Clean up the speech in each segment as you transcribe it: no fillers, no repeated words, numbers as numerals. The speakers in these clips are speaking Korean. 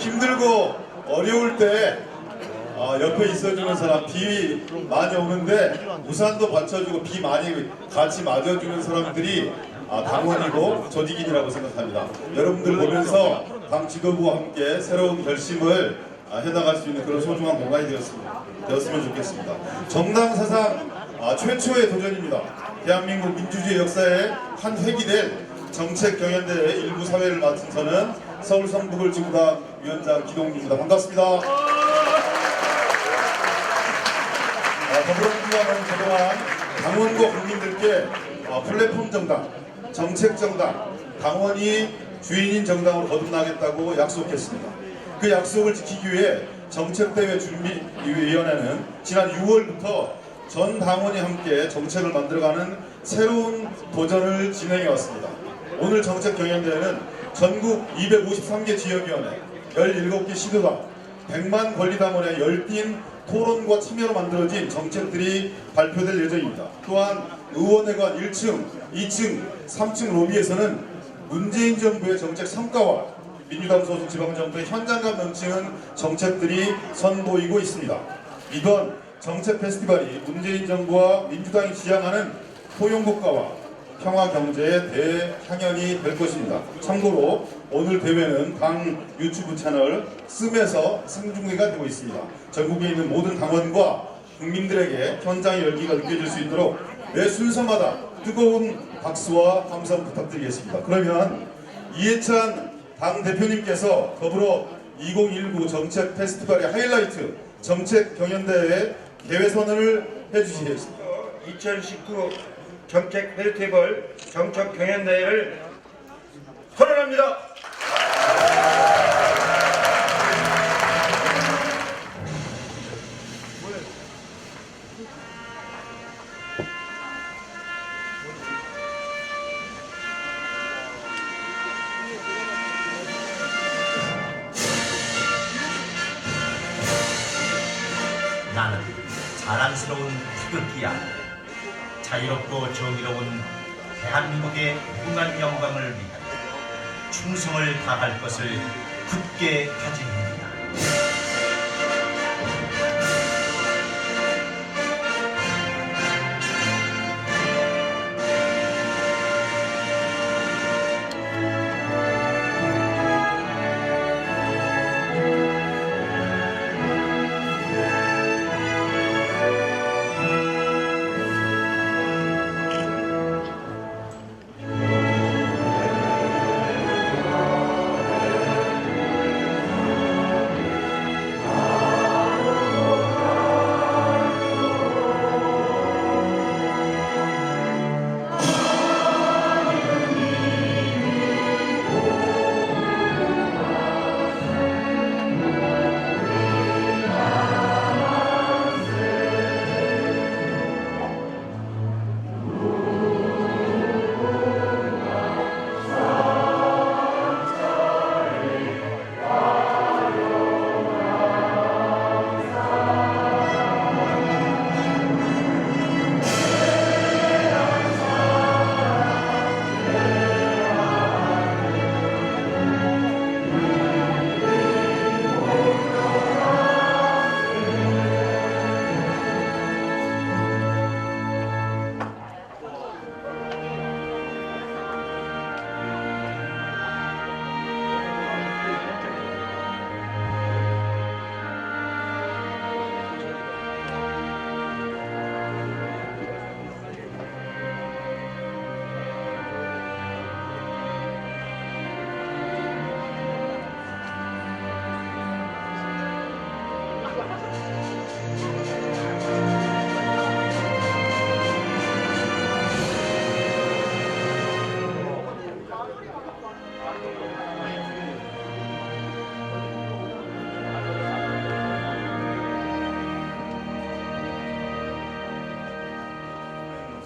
힘들고 어려울 때 옆에 있어주는 사람, 비 많이 오는데 우산도 받쳐주고 비 많이 같이 맞아주는 사람들이 당원이고 조직인이라고 생각합니다. 여러분들 보면서 당 지도부와 함께 새로운 결심을 해나갈 수 있는 그런 소중한 공간이 되었으면 좋겠습니다. 정당 사상 최초의 도전입니다. 대한민국 민주주의 역사의 한 획이 된 정책 경연대회 일부 사회를 맡은 저는 서울 성북을 지구당 위원장 기동규입니다. 반갑습니다. 더불어민주당은 그동안 당원과 국민들께 플랫폼 정당, 정책 정당, 당원이 주인인 정당으로 거듭나겠다고 약속했습니다. 그 약속을 지키기 위해 정책대회 준비위원회는 지난 6월부터 전 당원이 함께 정책을 만들어가는 새로운 도전을 진행해 왔습니다. 오늘 정책 경연대회는 전국 253개 지역위원회, 17개 시도당, 100만 권리당원의 열띤 토론과 참여로 만들어진 정책들이 발표될 예정입니다. 또한 의원회관 1층, 2층, 3층 로비에서는 문재인 정부의 정책 성과와 민주당 소속 지방정부의 현장감 넘치는 정책들이 선보이고 있습니다. 이번 정책 페스티벌이 문재인 정부와 민주당이 지향하는 포용국가와 평화경제의 대향연이 될 것입니다. 참고로 오늘 대회는 당 유튜브 채널 씀에서 생중계가 되고 있습니다. 전국에 있는 모든 당원과 국민들에게 현장의 열기가 느껴질 수 있도록 매 순서마다 뜨거운 박수와 함성 부탁드리겠습니다. 그러면 이해찬 당대표님께서 더불어 2019 정책 페스티벌의 하이라이트 정책 경연대회 개회선언을 해주시겠습니다. 2019 정책 페스티벌 정책 경연대회를 선언합니다. 나는 자랑스러운 태극기야. 자유롭고 정의로운 대한민국의 무궁한 영광을 위하여 충성을 다할 것을 굳게 다짐합니다.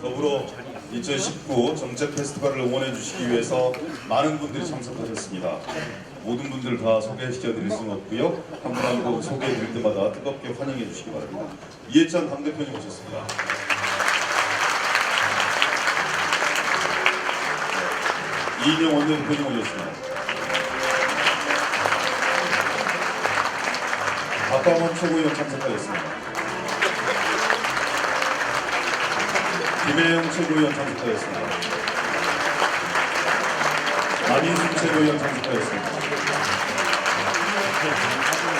더불어 2019 정책 페스티벌을 응원해 주시기 위해서 많은 분들이 참석하셨습니다. 모든 분들 다 소개시켜 드릴 수는 없고요. 한 분 한 분 소개해 드릴 때마다 뜨겁게 환영해 주시기 바랍니다. 이해찬 당대표님 오셨습니다. 이인영 원내대표님 오셨습니다. 박광원 최고위원 참석하였습니다. 김혜영 최고위원 참석하였습니다. 안인순 최고위원 참석하였습니다.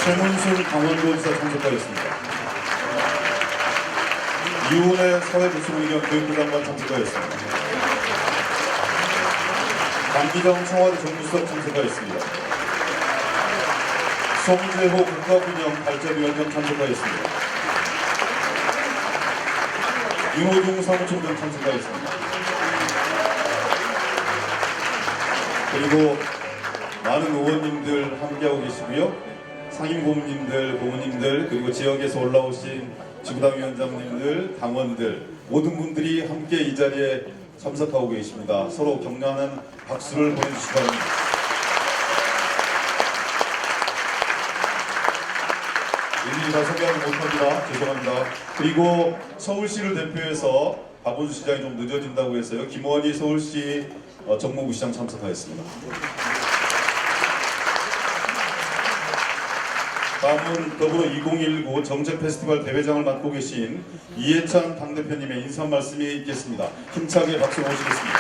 최문순 강원도지사 참석하였습니다. 이훈의 사회보수의견 교육부 장관 참석하였습니다. 강기정 청와대 정무수석 참석하였습니다. 송재호 국가균형 발전위원장 참석하였습니다. 윤호중 사무총장 참석하였습니다. 그리고 많은 의원님들 함께하고 계시고요. 상임고문님들, 고문님들, 그리고 지역에서 올라오신 지구당위원장님들, 당원들 모든 분들이 함께 이 자리에 참석하고 계십니다. 서로 격려하는 박수를 보내주시기 바랍니다. 일일이 다 소개하지 못합니다. 죄송합니다. 그리고 서울시를 대표해서 박원순 시장이 좀 늦어진다고 해서요. 김원희 서울시 정무부시장 참석하였습니다. 다음은 더불어 2019 정책 페스티벌 대회장을 맡고 계신 이해찬 당대표님의 인사 말씀이 있겠습니다. 힘차게 박수 모시겠습니다.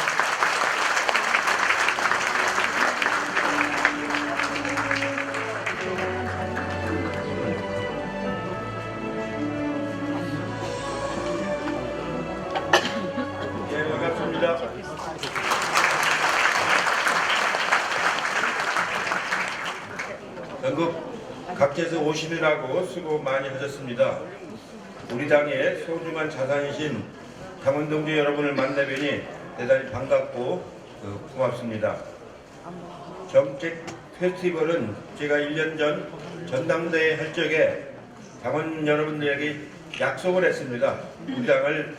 예, 반갑습니다. 전국 각지에서 오시느라고 수고 많이 하셨습니다. 우리 당의 소중한 자산이신 당원 동지 여러분을 만나뵈니 대단히 반갑고 고맙습니다. 정책 페스티벌은 제가 1년 전 전당대회 할 적에 당원 여러분들에게 약속을 했습니다. 우리 당을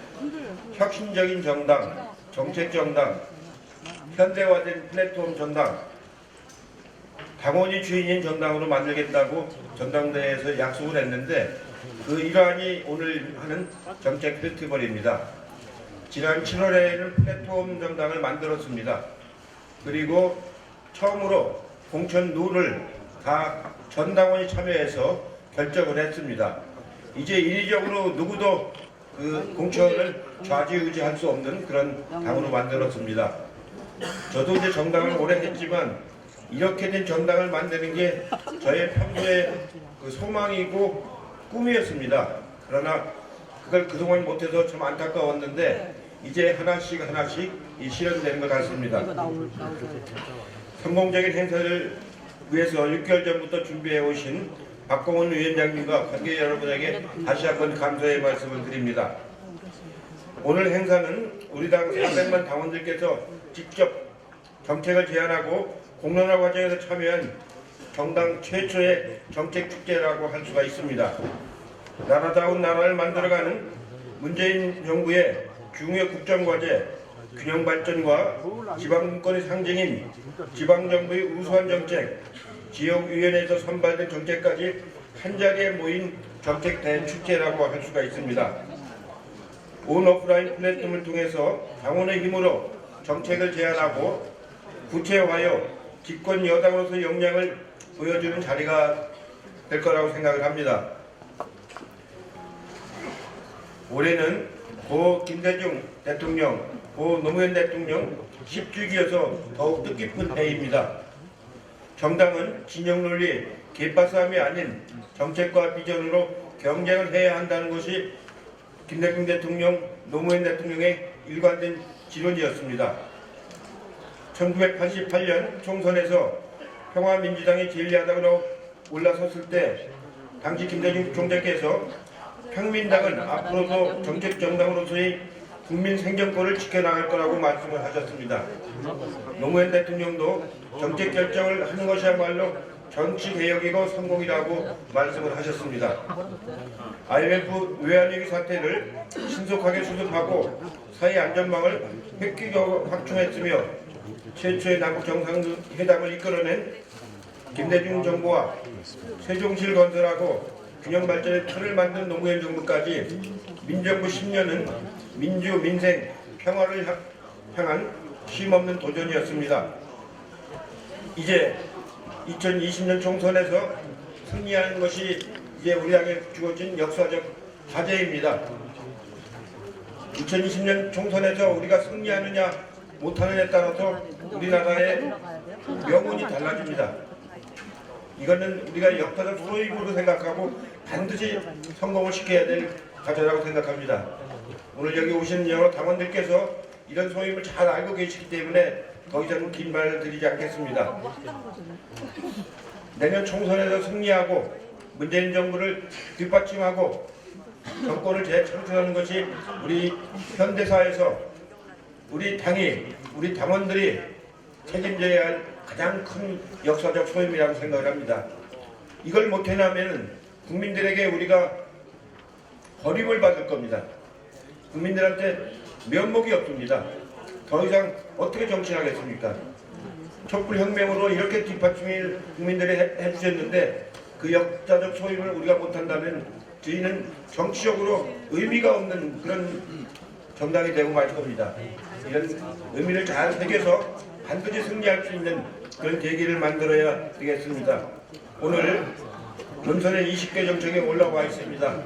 혁신적인 정당, 정책 정당, 현대화된 플랫폼 정당, 당원이 주인인 정당으로 만들겠다고 전당대회에서 약속을 했는데 그 일환이 오늘 하는 정책 페스티벌입니다. 지난 7월에는 플랫폼 정당을 만들었습니다. 그리고 처음으로 공천 룰을 다 전 당원이 참여해서 결정을 했습니다. 이제 인위적으로 누구도 그 공천을 좌지우지할 수 없는 그런 당으로 만들었습니다. 저도 이제 정당을 오래 했지만 이렇게 된 정당을 만드는 게 저의 평소의 그 소망이고 꿈이었습니다. 그러나 그걸 그동안 못해서 참 안타까웠는데 이제 하나씩 이 실현되는 것 같습니다. 성공적인 행사를 위해서 6개월 전부터 준비해 오신 박광원 위원장님과 관계 여러분에게 다시 한번 감사의 말씀을 드립니다. 오늘 행사는 우리 당 400만 당원들께서 직접 정책을 제안하고 공론화 과정에서 참여한 정당 최초의 정책 축제라고 할 수가 있습니다. 나라다운 나라를 만들어가는 문재인 정부의 중요 국정과제, 균형 발전과 지방분권의 상징인 지방정부의 우수한 정책, 지역위원회에서 선발된 정책까지 한자리에 모인 정책 대축제라고 할 수가 있습니다. 온 오프라인 플랫폼을 통해서 당원의 힘으로 정책을 제안하고 구체화하여 집권 여당으로서 역량을 보여주는 자리가 될 거라고 생각을 합니다. 올해는 고 김대중 대통령, 고 노무현 대통령 10주기여서 더욱 뜻깊은 해입니다. 정당은 진영 논리, 계파 싸움이 아닌 정책과 비전으로 경쟁을 해야 한다는 것이 김대중 대통령, 노무현 대통령의 일관된 지론이었습니다. 1988년 총선에서 평화민주당이 제1야당으로 올라섰을 때 당시 김대중 총재께서 평민당은 앞으로도 정책정당으로서의 국민 생존권을 지켜나갈 거라고 말씀을 하셨습니다. 노무현 대통령도 정책 결정을 하는 것이야말로 정치개혁이고 성공이라고 말씀을 하셨습니다. IMF 외환위기 사태를 신속하게 수습하고 사회 안전망을 획기적으로 확충했으며 최초의 남북 정상회담을 이끌어낸 김대중 정부와 세종시를 건설하고 균형 발전의 틀을 만든 노무현 정부까지 민정부 10년은 민주, 민생, 평화를 향한 쉼없는 도전이었습니다. 이제 2020년 총선에서 승리하는 것이 이제 우리 당에 주어진 역사적 과제입니다. 2020년 총선에서 우리가 승리하느냐 못하느냐에 따라서 우리나라의 명운이 달라집니다. 이거는 우리가 역사적 소임으로 생각하고 반드시 성공을 시켜야 될 과제라고 생각합니다. 오늘 여기 오신 여러 당원들께서 이런 소임을 잘 알고 계시기 때문에 더 이상 긴 말을 드리지 않겠습니다. 내년 총선에서 승리하고 문재인 정부를 뒷받침하고 정권을 재창출하는 것이 우리 현대사에서 우리 당이, 우리 당원들이 책임져야 할 가장 큰 역사적 소임이라고 생각을 합니다. 이걸 못해나면 국민들에게 우리가 버림을 받을 겁니다. 국민들한테 면목이 없습니다. 더 이상 어떻게 정치하겠습니까? 촛불혁명으로 이렇게 뒷받침을 국민들이 해주셨는데 그 역사적 소임을 우리가 못한다면 저희는 정치적으로 의미가 없는 그런 정당이 되고 말 겁니다. 이런 의미를 잘 새겨서 반드시 승리할 수 있는 그런 계기를 만들어야 되겠습니다. 오늘 본선에 20개 정책에 올라와 있습니다.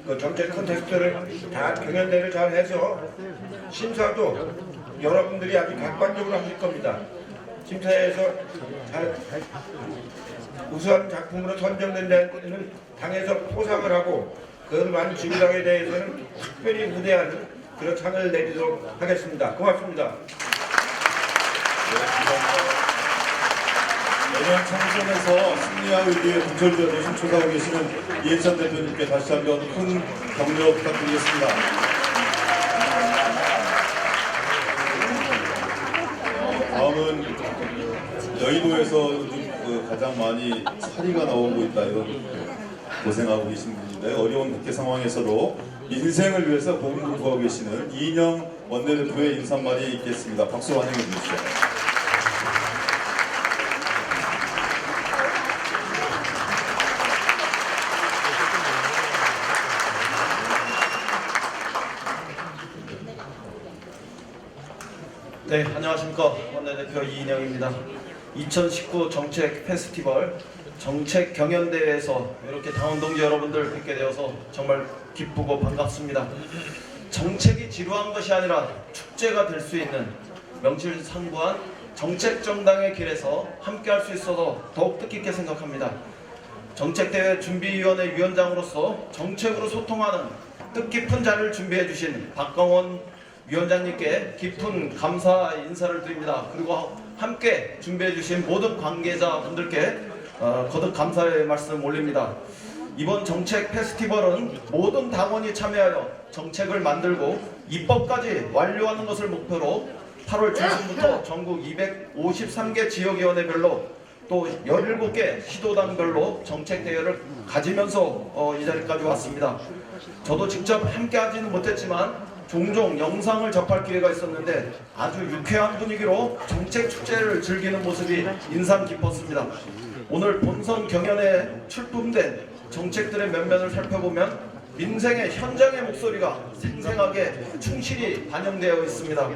그 정책 컨텍스트를 다 경연대를 잘 해서 심사도 여러분들이 아주 객관적으로 하실 겁니다. 심사에서 잘 우수한 작품으로 선정된 데는 당에서 포상을 하고 그걸 만 지구당에 대해서는 특별히 우대하는 그런 상을 내리도록 하겠습니다. 고맙습니다. 내년 총선에서 승리할 위기에 동철되어 신초사하고 계시는 이해찬 대표님께 다시 한번 큰 격려 부탁드리겠습니다. 다음은 여의도에서 요즘 가장 많이 사리가 나오고 있다 이런 고생하고 계신 분인데 어려운 국회 상황에서도 인생을 위해서 고군분투하고 계시는 이인영 원내대표의 인사말이 있겠습니다. 박수 환영해 주십시오. 네, 안녕하십니까. 원내대표 이인영입니다. 2019 정책 페스티벌 정책 경연대회에서 이렇게 당원 동지 여러분들 뵙게 되어서 정말 기쁘고 반갑습니다. 정책이 지루한 것이 아니라 축제가 될 수 있는 명실상부한 정책 정당의 길에서 함께 할 수 있어서 더욱 뜻깊게 생각합니다. 정책대회 준비위원회 위원장으로서 정책으로 소통하는 뜻깊은 자리를 준비해 주신 박광원 위원장님께 깊은 감사 인사를 드립니다. 그리고 함께 준비해 주신 모든 관계자분들께 거듭 감사의 말씀 올립니다. 이번 정책 페스티벌은 모든 당원이 참여하여 정책을 만들고 입법까지 완료하는 것을 목표로 8월 중순부터 전국 253개 지역위원회별로 또 17개 시도당별로 정책대회를 가지면서 이 자리까지 왔습니다. 저도 직접 함께 하지는 못했지만 종종 영상을 접할 기회가 있었는데 아주 유쾌한 분위기로 정책 축제를 즐기는 모습이 인상 깊었습니다. 오늘 본선 경연에 출품된 정책들의 면면을 살펴보면 민생의 현장의 목소리가 생생하게 충실히 반영되어 있습니다.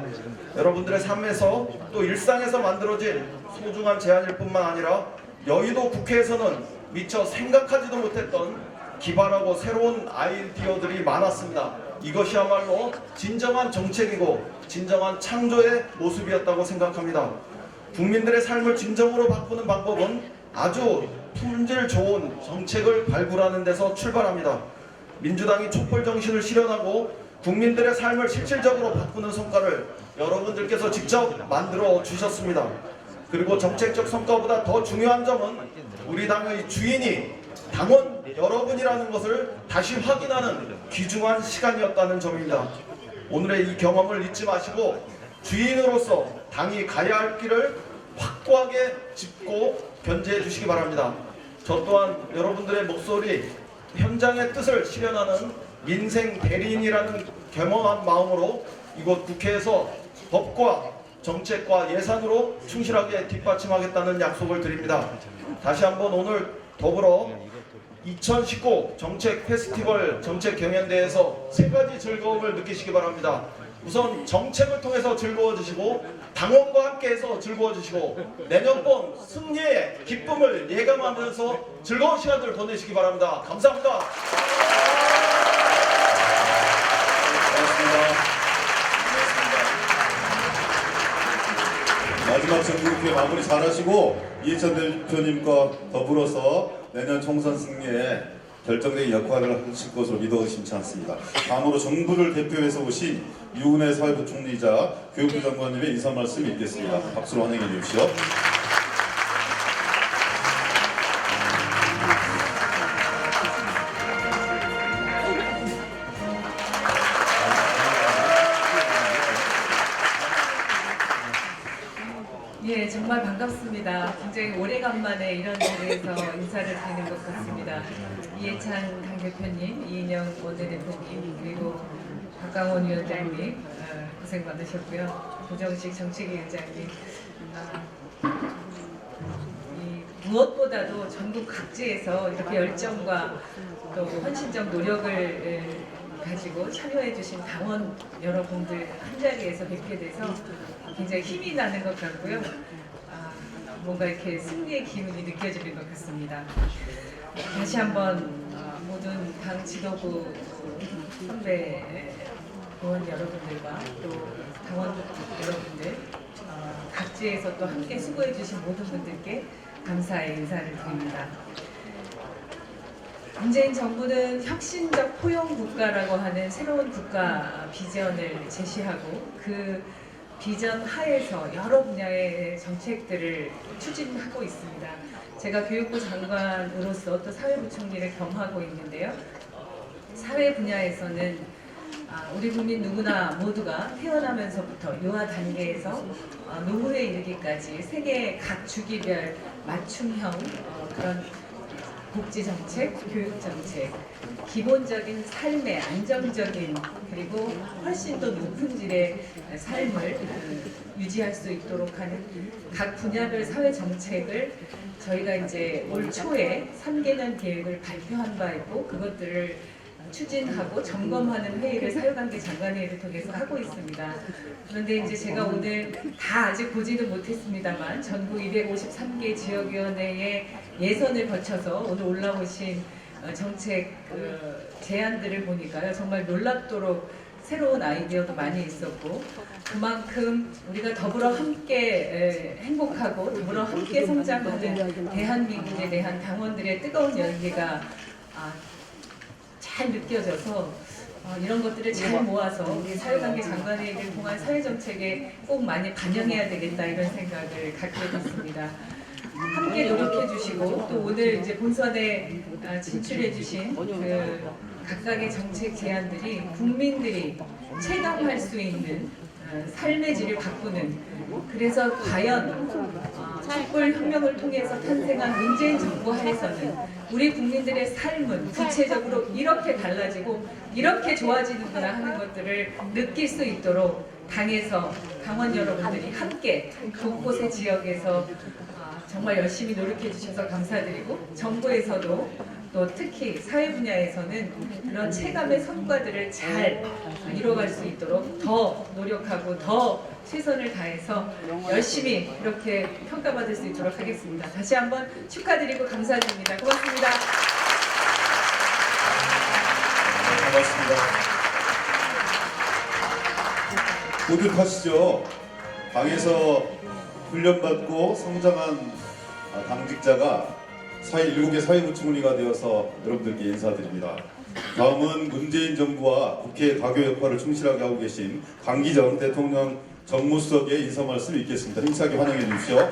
여러분들의 삶에서 또 일상에서 만들어진 소중한 제안일 뿐만 아니라 여의도 국회에서는 미처 생각하지도 못했던 기발하고 새로운 아이디어들이 많았습니다. 이것이야말로 진정한 정책이고 진정한 창조의 모습이었다고 생각합니다. 국민들의 삶을 진정으로 바꾸는 방법은 아주 품질 좋은 정책을 발굴하는 데서 출발합니다. 민주당이 촛불 정신을 실현하고 국민들의 삶을 실질적으로 바꾸는 성과를 여러분들께서 직접 만들어 주셨습니다. 그리고 정책적 성과보다 더 중요한 점은 우리 당의 주인이 당원 여러분이라는 것을 다시 확인하는 귀중한 시간이었다는 점입니다. 오늘의 이 경험을 잊지 마시고 주인으로서 당이 가야 할 길을 확고하게 짚고 견제해 주시기 바랍니다. 저 또한 여러분들의 목소리, 현장의 뜻을 실현하는 민생 대리인이라는 겸허한 마음으로 이곳 국회에서 법과 정책과 예산으로 충실하게 뒷받침하겠다는 약속을 드립니다. 다시 한번 오늘 더불어 2019 정책 페스티벌 정책 경연대회에서 세 가지 즐거움을 느끼시기 바랍니다. 우선 정책을 통해서 즐거워지시고 당원과 함께해서 즐거워지시고 내년번 승리의 기쁨을 예감하면서 즐거운 시간들 보내시기 바랍니다. 감사합니다. 고맙습니다. 마지막 정기국회 마무리 잘하시고 이해찬 대표님과 더불어서 내년 총선 승리에 결정적인 역할을 하실 것으로 믿어 의심치 않습니다. 다음으로 정부를 대표해서 오신 유은혜 사회부총리이자 교육부 장관님의 인사 말씀 읽겠습니다. 박수로 환영해 주십시오. 예, 정말 반갑습니다. 굉장히 오래간만에 이런 자리에서 인사를 드리는 것 같습니다. 이해찬 당대표님, 이인영 원내대표님, 그리고 박강원 위원장님 고생 많으셨고요. 고정식 정책위원장님, 무엇보다도 전국 각지에서 이렇게 열정과 또 헌신적 노력을 가지고 참여해주신 당원 여러분들 한자리에서 뵙게 돼서 굉장히 힘이 나는 것 같고요. 뭔가 이렇게 승리의 기운이 느껴지는 것 같습니다. 다시 한번 모든 당 지도부 선배 의원 여러분들과 또 당원 여러분들 각지에서 또 함께 수고해주신 모든 분들께 감사의 인사를 드립니다. 문재인 정부는 혁신적 포용 국가라고 하는 새로운 국가 비전을 제시하고 그 비전 하에서 여러 분야의 정책들을 추진하고 있습니다. 제가 교육부 장관으로서 또 사회부총리를 겸하고 있는데요. 사회 분야에서는 우리 국민 누구나 모두가 태어나면서부터 유아 단계에서 노후에 이르기까지 세계 각 주기별 맞춤형 그런 복지정책, 교육정책, 기본적인 삶의 안정적인 그리고 훨씬 더 높은 질의 삶을 유지할 수 있도록 하는 각 분야별 사회정책을 저희가 이제 올 초에 3개년 계획을 발표한 바 있고 그것들을 추진하고 점검하는 회의를 사회관계 장관회의를 통해서 하고 있습니다. 그런데 이제 제가 오늘 다 아직 보지는 못했습니다만 전국 253개 지역위원회의 예선을 거쳐서 오늘 올라오신 정책 제안들을 보니까요. 정말 놀랍도록 새로운 아이디어도 많이 있었고 그만큼 우리가 더불어 함께 행복하고 더불어 함께 성장하는 대한민국에 대한 당원들의 뜨거운 열기가 잘 느껴져서 이런 것들을 잘 모아서 우리 사회관계 장관회의를 통한 사회정책에 꼭 많이 반영해야 되겠다 이런 생각을 갖게 됐습니다. 함께 노력해 주시고 또 오늘 이제 본선에 진출해 주신 그 각각의 정책 제안들이 국민들이 체감할 수 있는 삶의 질을 바꾸는 그래서 과연 촛불혁명을 통해서 탄생한 문재인 정부 하에서는 우리 국민들의 삶은 구체적으로 이렇게 달라지고 이렇게 좋아지는구나 하는 것들을 느낄 수 있도록 당에서 당원 여러분들이 함께 곳곳의 지역에서 정말 열심히 노력해 주셔서 감사드리고 정부에서도 또 특히 사회 분야에서는 그런 체감의 성과들을 잘 이뤄갈 수 있도록 더 노력하고 더 최선을 다해서 열심히 이렇게 평가받을 수 있도록 하겠습니다. 다시 한번 축하드리고 감사드립니다. 고맙습니다. 반갑습니다. 뿌듯하시죠? 당에서 훈련받고 성장한 당직자가 7개 사회부총리가 되어서 여러분들께 인사드립니다. 다음은 문재인 정부와 국회 가교 역할을 충실하게 하고 계신 강기정 대통령 정무수석의 인사 말씀 읽겠습니다. 힘차게 환영해 주십시오.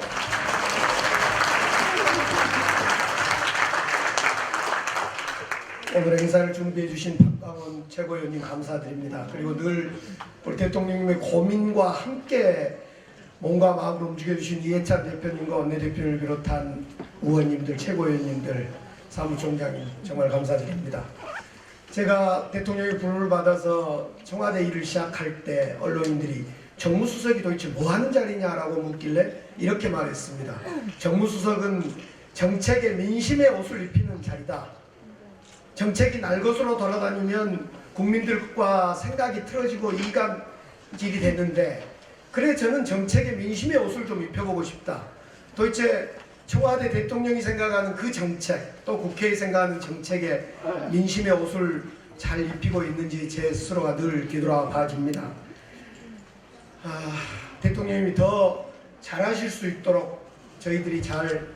오늘 행사를 준비해 주신 박강원 최고위원님 감사드립니다. 그리고 늘 우리 대통령님의 고민과 함께 몸과 마음으로 움직여 주신 이해찬 대표님과 원내대표를 비롯한 의원님들, 최고위원님들, 사무총장님 정말 감사드립니다. 제가 대통령의 부름을 받아서 청와대 일을 시작할 때 언론인들이 정무수석이 도대체 뭐 하는 자리냐라고 묻길래 이렇게 말했습니다. 정무수석은 정책의 민심의 옷을 입히는 자리다. 정책이 날것으로 돌아다니면 국민들과 생각이 틀어지고 이간질이 되는데 그래 저는 정책의 민심의 옷을 좀 입혀보고 싶다. 도대체 청와대 대통령이 생각하는 그 정책, 또 국회에 생각하는 정책에 민심의 옷을 잘 입히고 있는지 제 스스로가 늘 뒤돌아봐집니다. 대통령님이 더 잘하실 수 있도록 저희들이 잘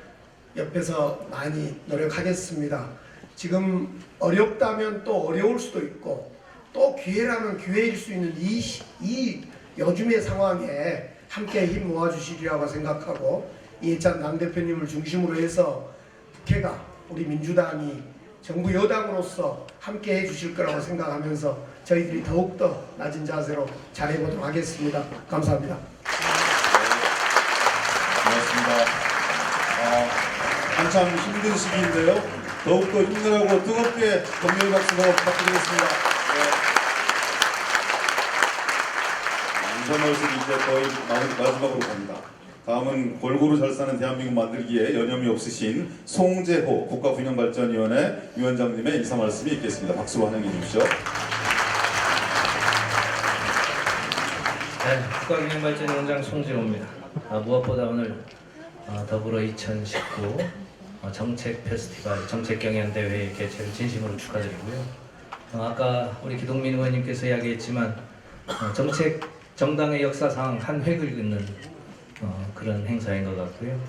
옆에서 많이 노력하겠습니다. 지금 어렵다면 또 어려울 수도 있고 또 기회라면 기회일 수 있는 이 요즘의 상황에 함께 힘 모아주시리라고 생각하고 이해찬 당대표님을 중심으로 해서 국회가 우리 민주당이 정부 여당으로서 함께 해주실 거라고 생각하면서 저희들이 더욱더 낮은 자세로 잘해보도록 하겠습니다. 감사합니다. 고맙습니다. 한참 힘든 시기인데요. 더욱더 힘내라고 뜨겁게 격려의 박수로 부탁드리겠습니다. 인사 말씀이 이제 거의 마지막으로 갑니다. 다음은 골고루 잘 사는 대한민국 만들기에 여념이 없으신 송재호 국가균형발전위원회 위원장님의 인사 말씀이 있겠습니다. 박수로 환영해 주십시오. 네, 국가균형발전위원장 송재호입니다. 무엇보다 오늘 더불어 2019 정책 페스티벌 정책경연대회 개최를 진심으로 축하드리고요. 아까 우리 기동민 의원님께서 이야기했지만 정당의 역사상 한 획을 긋는 그런 행사인 것 같고요.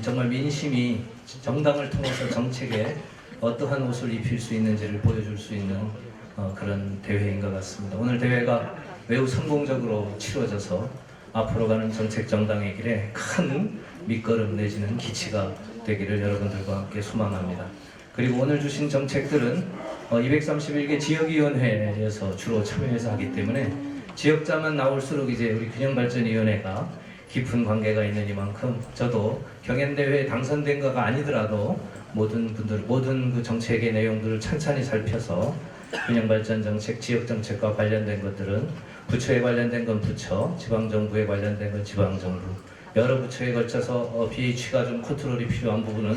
정말 민심이 정당을 통해서 정책에 어떠한 옷을 입힐 수 있는지를 보여줄 수 있는 그런 대회인 것 같습니다. 오늘 대회가 매우 성공적으로 치러져서 앞으로 가는 정책 정당의 길에 큰 밑거름 내지는 기치가 되기를 여러분들과 함께 소망합니다. 그리고 오늘 주신 정책들은 231개 지역위원회에서 주로 참여해서 하기 때문에 지역자만 나올수록 이제 우리 균형발전위원회가 깊은 관계가 있는 이만큼 저도 경연대회에 당선된 거가 아니더라도 모든 그 정책의 내용들을 찬찬히 살펴서 균형발전 정책, 지역 정책과 관련된 것들은 부처에 관련된 건 부처, 지방정부에 관련된 건 지방정부, 여러 부처에 걸쳐서 BH가 좀 컨트롤이 필요한 부분은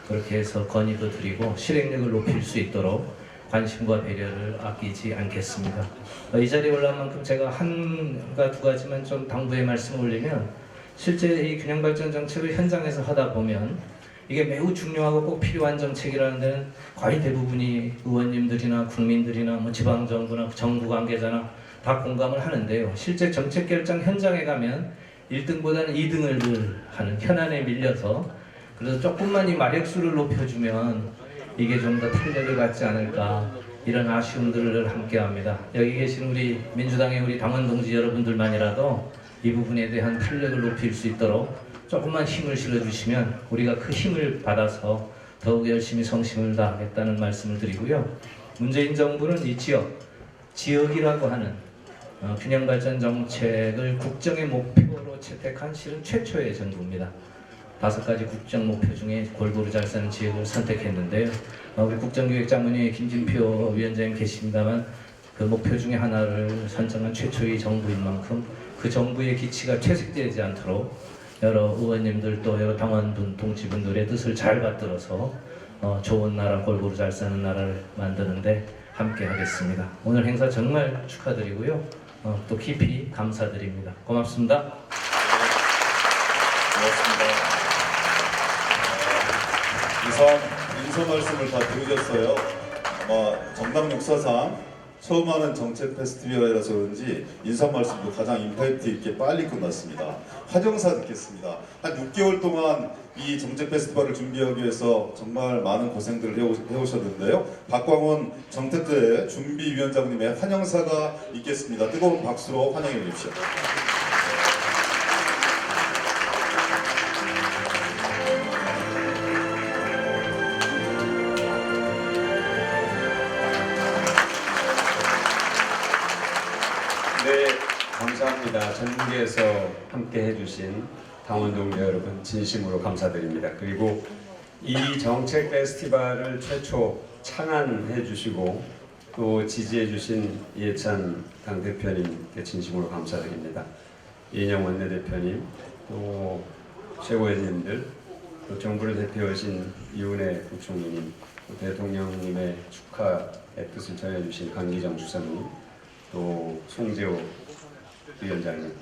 그렇게 해서 건의도 드리고 실행력을 높일 수 있도록 관심과 배려를 아끼지 않겠습니다. 이 자리에 올라온 만큼 제가 한가 두 가지만 좀 당부의 말씀을 올리면 실제 이 균형발전 정책을 현장에서 하다 보면 이게 매우 중요하고 꼭 필요한 정책이라는 데는 거의 대부분이 의원님들이나 국민들이나 지방정부나 정부 관계자나 다 공감을 하는데요. 실제 정책 결정 현장에 가면 1등보다는 2등을 늘 하는 현안에 밀려서 그래서 조금만 이 마력수를 높여주면 이게 좀 더 탄력을 갖지 않을까 이런 아쉬움들을 함께합니다. 여기 계신 우리 민주당의 우리 당원 동지 여러분들만이라도 이 부분에 대한 탄력을 높일 수 있도록 조금만 힘을 실어주시면 우리가 그 힘을 받아서 더욱 열심히 성심을 다하겠다는 말씀을 드리고요. 문재인 정부는 이 지역이라고 하는 균형발전 정책을 국정의 목표로 채택한 실은 최초의 정부입니다. 5가지 국정 목표 중에 골고루 잘 사는 지역을 선택했는데요. 우리 국정기획자문위에 김진표 위원장님 계십니다만 그 목표 중에 하나를 선정한 최초의 정부인 만큼 그 정부의 기치가 퇴색되지 않도록 여러 의원님들 또 여러 당원분 동지분들의 뜻을 잘 받들어서 좋은 나라, 골고루 잘 사는 나라를 만드는데 함께 하겠습니다. 오늘 행사 정말 축하드리고요. 또 깊이 감사드립니다. 고맙습니다. 고맙습니다. 이상 인사 말씀을 다 들으셨어요. 아마 정당 역사상 처음 하는 정책 페스티벌이라서 그런지 인사 말씀도 가장 임팩트 있게 빨리 끝났습니다. 화정사 듣겠습니다. 한 6개월 동안 이 정책 페스티벌을 준비하기 위해서 정말 많은 고생들을 해오셨는데요. 박광원 정택대 준비위원장님의 환영사가 있겠습니다. 뜨거운 박수로 환영해 주십시오. 네, 감사합니다. 전국에서 함께 해주신 당원 동료 여러분 진심으로 감사드립니다. 그리고 이 정책 페스티벌을 최초 창안해 주시고 또 지지해 주신 이해찬 당대표님께 진심으로 감사드립니다. 이인영 원내대표님, 또 최고위원님들, 또 정부를 대표하신 이은혜 부총리님, 또 대통령님의 축하의 뜻을 전해주신 강기정 주사님, 또 송재호 위원장님,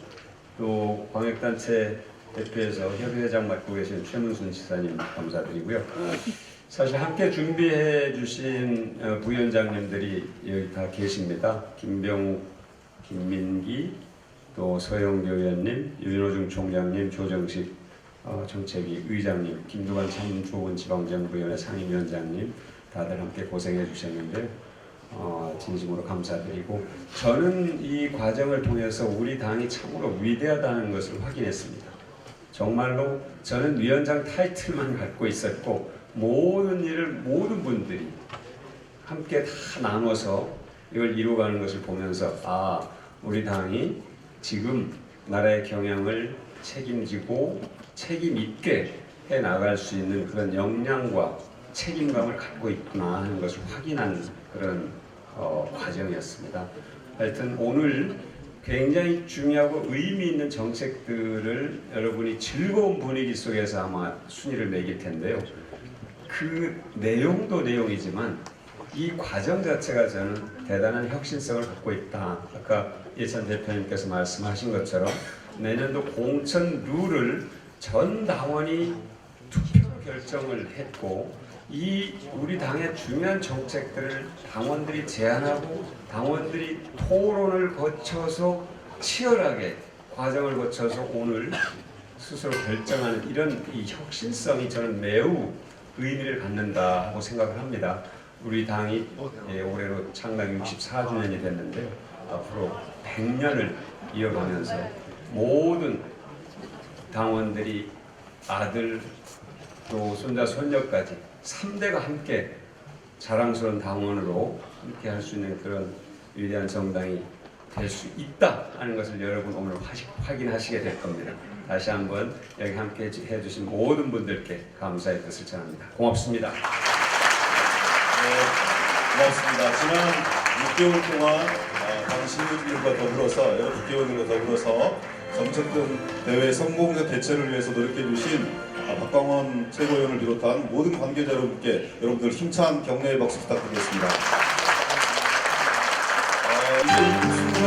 또 광역단체 대표에서 협의회장 맡고 계신 최문순 지사님 감사드리고요. 사실 함께 준비해 주신 부위원장님들이 여기 다 계십니다. 김병욱, 김민기, 또 서영교 의원님, 윤호중 총장님, 조정식 정책위 의장님, 김두관 참조원지방정부위원회 상임위원장님 다들 함께 고생해 주셨는데요. 진심으로 감사드리고 저는 이 과정을 통해서 우리 당이 참으로 위대하다는 것을 확인했습니다. 정말로 저는 위원장 타이틀만 갖고 있었고 모든 일을 모든 분들이 함께 다 나눠서 이걸 이루어가는 것을 보면서 우리 당이 지금 나라의 경영을 책임지고 책임 있게 해 나갈 수 있는 그런 역량과 책임감을 갖고 있구나 하는 것을 확인한 그런 과정이었습니다. 하여튼 오늘 굉장히 중요하고 의미 있는 정책들을 여러분이 즐거운 분위기 속에서 아마 순위를 매길 텐데요. 그 내용도 내용이지만 이 과정 자체가 저는 대단한 혁신성을 갖고 있다. 아까 이해찬 대표님께서 말씀하신 것처럼 내년도 공천 룰을 전 당원이 투표로 결정을 했고 이 우리 당의 중요한 정책들을 당원들이 제안하고 당원들이 토론을 거쳐서 치열하게 과정을 거쳐서 오늘 스스로 결정하는 이런 이 혁신성이 저는 매우 의미를 갖는다고 생각을 합니다. 우리 당이 올해로 창당 64주년이 됐는데요. 앞으로 100년을 이어가면서 모든 당원들이 아들 또 손자 손녀까지 3대가 함께 자랑스러운 당원으로 함께 할 수 있는 그런 위대한 정당이 될 수 있다 하는 것을 여러분 오늘 확인하시게 될 겁니다. 다시 한번 여기 함께 해주신 모든 분들께 감사의 뜻을 전합니다. 고맙습니다. 고맙습니다. 지난 6개월 동안 당신들과 더불어서 여러 국회의원들과 더불어서 정책등 대회 성공적 개최를 위해서 노력해 주신 박광원 최고위원을 비롯한 모든 관계자 여러분께 여러분들 힘찬 격려의 박수 부탁드리겠습니다. 이제 순서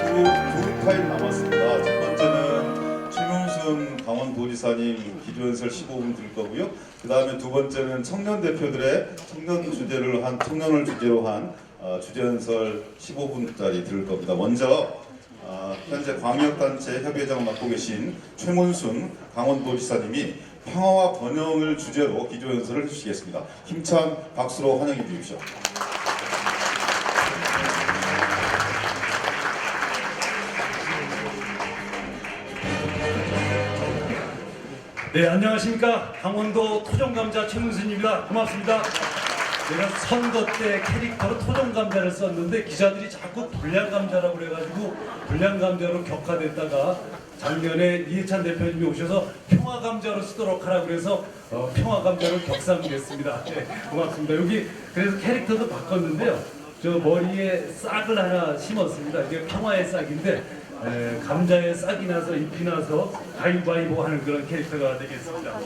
두 파일 남았습니다. 첫 번째는 최문순 강원도지사님 기조연설 15분 드릴 거고요. 그 다음에 두 번째는 청년 대표들의 청년을 주제로 한 주제연설 15분짜리 들을 겁니다. 먼저 현재 광역단체 협의회장을 맡고 계신 최문순 강원도지사님이 평화와 번영을 주제로 기조연설을 해주시겠습니다. 힘찬 박수로 환영해 주십시오. 네, 안녕하십니까. 강원도 토종감자 최문순입니다. 고맙습니다. 제가 선거 때 캐릭터로 토종감자를 썼는데 기자들이 자꾸 불량감자라고 그래가지고 불량감자로 격화됐다가 작년에 이해찬 대표님이 오셔서 평화감자로 쓰도록 하라고 그래서 평화감자로 격상됐습니다. 네, 고맙습니다. 여기 그래서 캐릭터도 바꿨는데요. 저 머리에 싹을 하나 심었습니다. 이게 평화의 싹인데 감자에 싹이 나서 잎이 나서 가위바위보 하는 그런 캐릭터가 되겠습니다.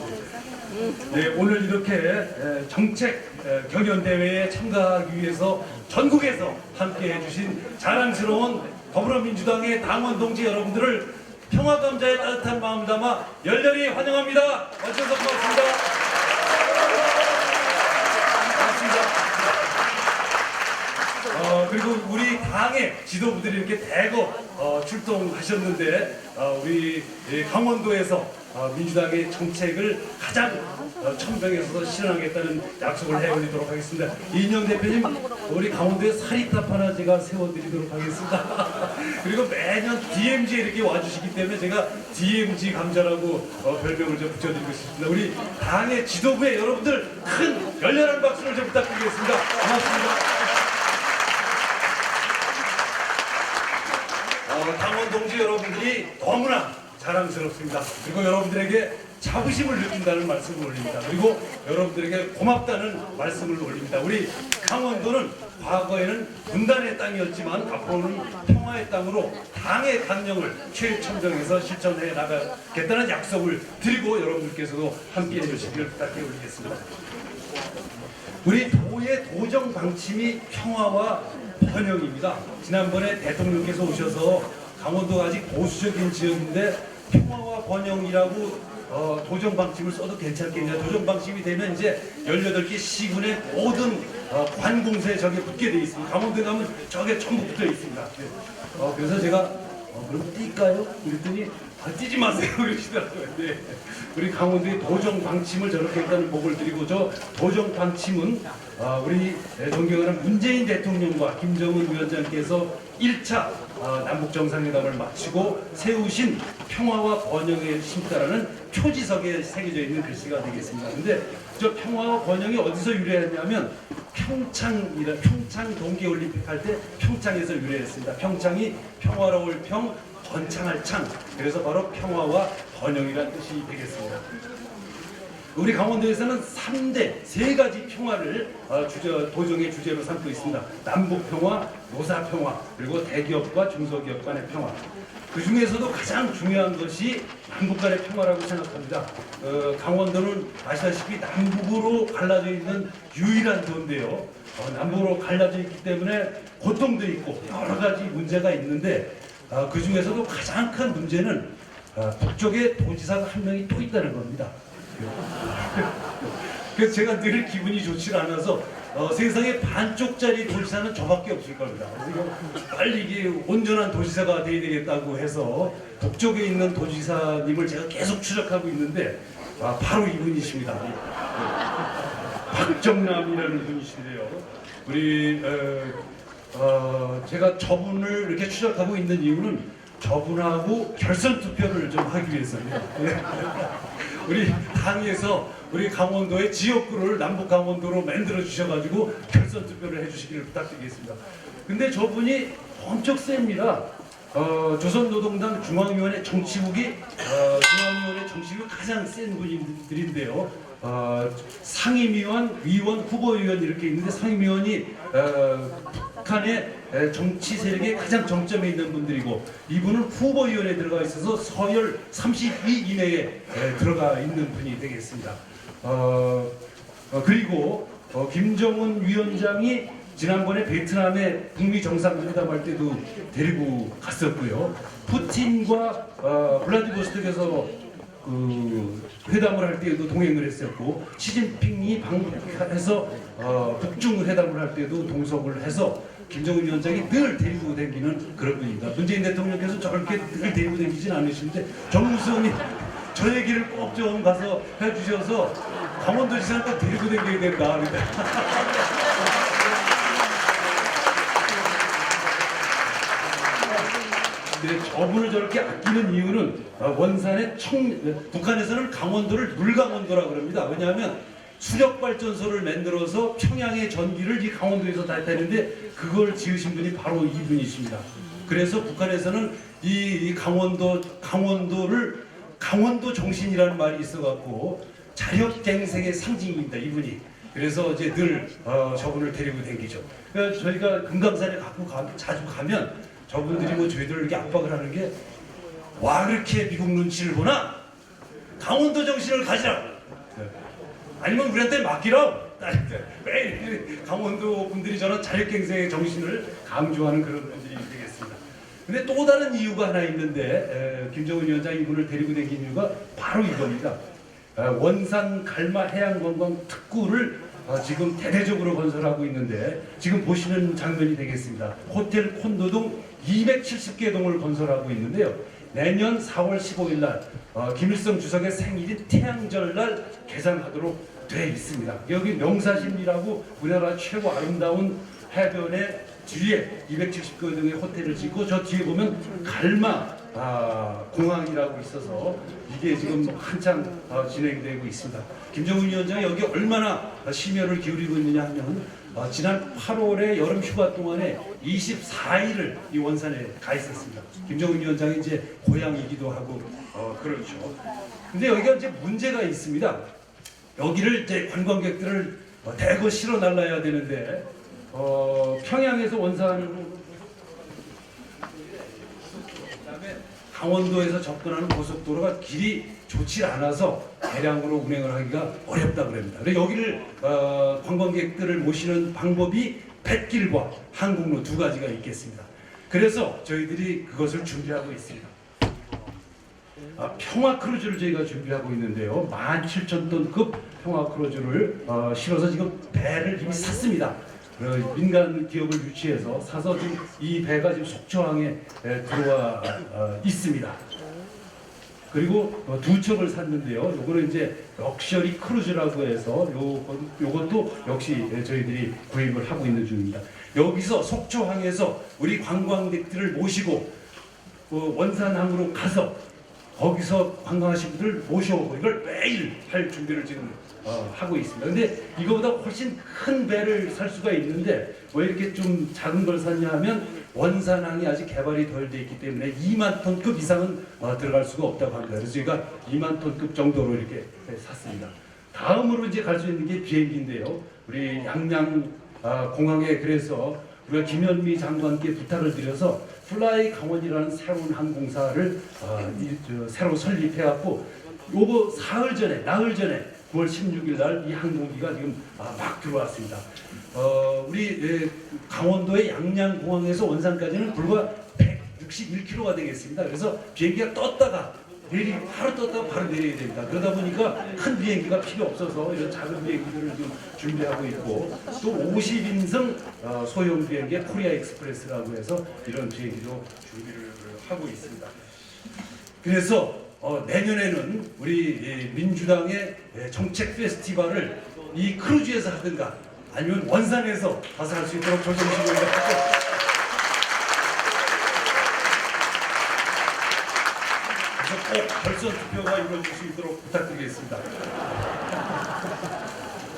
네, 오늘 이렇게 정책 경연대회에 참가하기 위해서 전국에서 함께 해주신 자랑스러운 더불어민주당의 당원 동지 여러분들을 평화감자의 따뜻한 마음 담아 열렬히 환영합니다. 와주셔서 고맙습니다. 그리고 우리 당의 지도부들이 이렇게 대거 출동하셨는데 우리 강원도에서 민주당의 정책을 가장 천명에서 실현하겠다는 약속을 해드리도록 하겠습니다. 이인영 대표님, 우리 강원도에 사리탑 하나 제가 세워드리도록 하겠습니다. 그리고 매년 DMZ에 이렇게 와주시기 때문에 제가 DMZ 감자라고 별명을 좀 붙여드리고 싶습니다. 우리 당의 지도부에 여러분들 큰 열렬한 박수를 좀 부탁드리겠습니다. 고맙습니다. 당원 동지 여러분들이 너무나 자랑스럽습니다. 그리고 여러분들에게 자부심을 느낀다는 말씀을 올립니다. 그리고 여러분들에게 고맙다는 말씀을 올립니다. 우리 강원도는 과거에는 분단의 땅이었지만 앞으로는 평화의 땅으로 당의 강령을 최첨정해서 실천해 나가겠다는 약속을 드리고 여러분들께서도 함께 해주시기를 부탁해 올리겠습니다. 우리 도의 도정 방침이 평화와 번영입니다. 지난번에 대통령께서 오셔서 강원도가 아직 보수적인 지역인데 평화와 번영이라고 도정 방침을 써도 괜찮겠냐. 도정 방침이 되면 이제 18개 시군의 모든 관공서에 저게 붙게 돼 있습니다. 강원도에 가면 저게 전부 붙어 있습니다. 그래서 제가 그럼 뛸까요? 그랬더니 뛰지 마세요 그러시더라고요. 네. 우리 강원도의 도정 방침을 저렇게 일단은 복을 드리고, 저 도정 방침은 우리 존경하는 문재인 대통령과 김정은 위원장께서 1차 남북 정상회담을 마치고 세우신 평화와 번영에 심다라는 표지석에 새겨져 있는 글씨가 되겠습니다. 근데 저 평화와 번영이 어디서 유래했냐면 평창 동계올림픽 할 때 평창에서 유래했습니다. 평창이 평화로울 평, 번창할 창. 그래서 바로 평화와 번영이라는 뜻이 되겠습니다. 우리 강원도에서는 3대 3가지 평화를 도정의 주제로 삼고 있습니다. 남북 평화, 노사 평화, 그리고 대기업과 중소기업 간의 평화. 그 중에서도 가장 중요한 것이 남북 간의 평화라고 생각합니다. 강원도는 아시다시피 남북으로 갈라져 있는 유일한 도인데요. 남북으로 갈라져 있기 때문에 고통도 있고 여러 가지 문제가 있는데, 그 중에서도 가장 큰 문제는 북쪽에 도지사가 한 명이 또 있다는 겁니다. 그래서 제가 늘 기분이 좋지 않아서 세상에 반쪽짜리 도지사는 저밖에 없을 겁니다. 그래서 빨리 이게 온전한 도지사가 돼야 되겠다고 해서 북쪽에 있는 도지사님을 제가 계속 추적하고 있는데 바로 이분이십니다. 박정남이라는 분이신데요. 우리 제가 저분을 이렇게 추적하고 있는 이유는 저분하고 결선 투표를 좀 하기 위해서입니다. 우리 당에서 우리 강원도의 지역구를 남북 강원도로 만들어 주셔가지고 결선 투표를 해주시기를 부탁드리겠습니다. 근데 저분이 엄청 셉니다. 조선노동당 중앙위원회 정치국이 중앙위원회 정치국이 가장 센 분들인데요. 상임위원, 위원, 후보위원 이렇게 있는데 상임위원이 북한의 정치 세력의 가장 정점에 있는 분들이고, 이분은 후보위원회에 들어가 있어서 서열 30위 이내에 들어가 있는 분이 되겠습니다. 그리고 김정은 위원장이 지난번에 베트남에 북미 정상회담 할 때도 데리고 갔었고요. 푸틴과 블라디보스톡에서 회담을 할 때도 동행을 했었고, 시진핑이 방북해서 북중 회담을 할 때도 동석을 해서 김정은 위원장이 늘 데리고 다니는 그런 분입니다. 문재인 대통령께서 저렇게 늘 데리고 다니진 않으시는데 정무수원이 저 얘기를 꼭 좀 가서 해주셔서 강원도지사는 꼭 데리고 다녀야 된다. 근데 저분을 저렇게 아끼는 이유는 원산의 북한에서는 강원도를 물강원도라고 그럽니다. 왜냐하면 수력발전소를 만들어서 평양의 전기를 이 강원도에서 다 되는데 그걸 지으신 분이 바로 이분이십니다. 그래서 북한에서는 이 강원도를 강원도 정신이라는 말이 있어갖고 자력갱생의 상징입니다. 이분이. 그래서 이제 늘 저분을 데리고 다니죠. 그러니까 저희가 금강산에 자주 가면 저분들이 뭐 저희들을 이렇게 압박을 하는 게, 와 그렇게 미국 눈치를 보나? 강원도 정신을 가지라고. 아니면 우리한테 맡기라. 매일 강원도 분들이 저는 자력갱생의 정신을 강조하는 그런 분들이 되겠습니다. 근데 또 다른 이유가 하나 있는데, 김정은 위원장이 이분을 데리고 다닌 이유가 바로 이겁니다. 원산 갈마 해양관광 특구를 지금 대대적으로 건설하고 있는데, 지금 보시는 장면이 되겠습니다. 호텔 콘도 등 270개 동을 건설하고 있는데요. 내년 4월 15일 날 김일성 주석의 생일인 태양절 날 개장하도록 되어 있습니다. 여기 명사심리라고 우리나라 최고 아름다운 해변의 뒤에 270개 등의 호텔을 짓고, 저 뒤에 보면 갈마 공항이라고 있어서 이게 지금 한창 진행되고 있습니다. 김정은 위원장이 여기 얼마나 심혈을 기울이고 있느냐 하면, 지난 8월에 여름 휴가 동안에 24일을 이 원산에 가 있었습니다. 김정은 위원장이 이제 고향이기도 하고 그렇죠. 근데 여기가 이제 문제가 있습니다. 여기를 이제 관광객들을 대거 실어 날라야 되는데, 평양에서 원산으로, 그다음에 강원도에서 접근하는 고속도로가 길이 좋지 않아서 대량으로 운행을 하기가 어렵다 그럽니다. 그래서 여기를 관광객들을 모시는 방법이 뱃길과 항공로 두 가지가 있겠습니다. 그래서 저희들이 그것을 준비하고 있습니다. 평화 크루즈를 저희가 준비하고 있는데요. 17,000톤급 평화 크루즈를 실어서 지금 배를 이미 샀습니다. 민간 기업을 유치해서 사서 지금 이 배가 지금 속초항에 들어와 있습니다. 그리고 두 척을 샀는데요. 요거는 이제 럭셔리 크루즈라고 해서 요것도 역시 저희들이 구입을 하고 있는 중입니다. 여기서 속초항에서 우리 관광객들을 모시고 원산항으로 가서 거기서 관광하신 분들 모셔오고 이걸 매일 할 준비를 지금 하고 있습니다. 근데 이거보다 훨씬 큰 배를 살 수가 있는데 왜 이렇게 좀 작은 걸 샀냐 하면 원산항이 아직 개발이 덜 돼 있기 때문에 2만 톤급 이상은 들어갈 수가 없다고 합니다. 그래서 저희가 2만 톤급 정도로 이렇게 샀습니다. 다음으로 이제 갈 수 있는 게 비행기인데요. 우리 양양 공항에 그래서 우리가 김현미 장관께 부탁을 드려서 플라이 강원이라는 새로운 항공사를 새로 설립해갖고 요거 나흘 전에 9월 16일 날 이 항공기가 지금 막 들어왔습니다. 우리 강원도의 양양공항에서 원산까지는 불과 161km가 되겠습니다. 그래서 비행기가 떴다가 하루 떴다가 바로 내려야 됩니다. 그러다 보니까 큰 비행기가 필요 없어서 이런 작은 비행기들을 좀 준비하고 있고 또 50인승 소형 비행기 코리아 익스프레스라고 해서 이런 비행기도 준비를 하고 있습니다. 그래서 내년에는 우리 민주당의 정책 페스티벌을 이 크루즈에서 하든가 아니면 원산에서 가서 할 수 있도록 조정식을 하고 꼭 결선 투표가 이루어질 수 있도록 부탁드리겠습니다.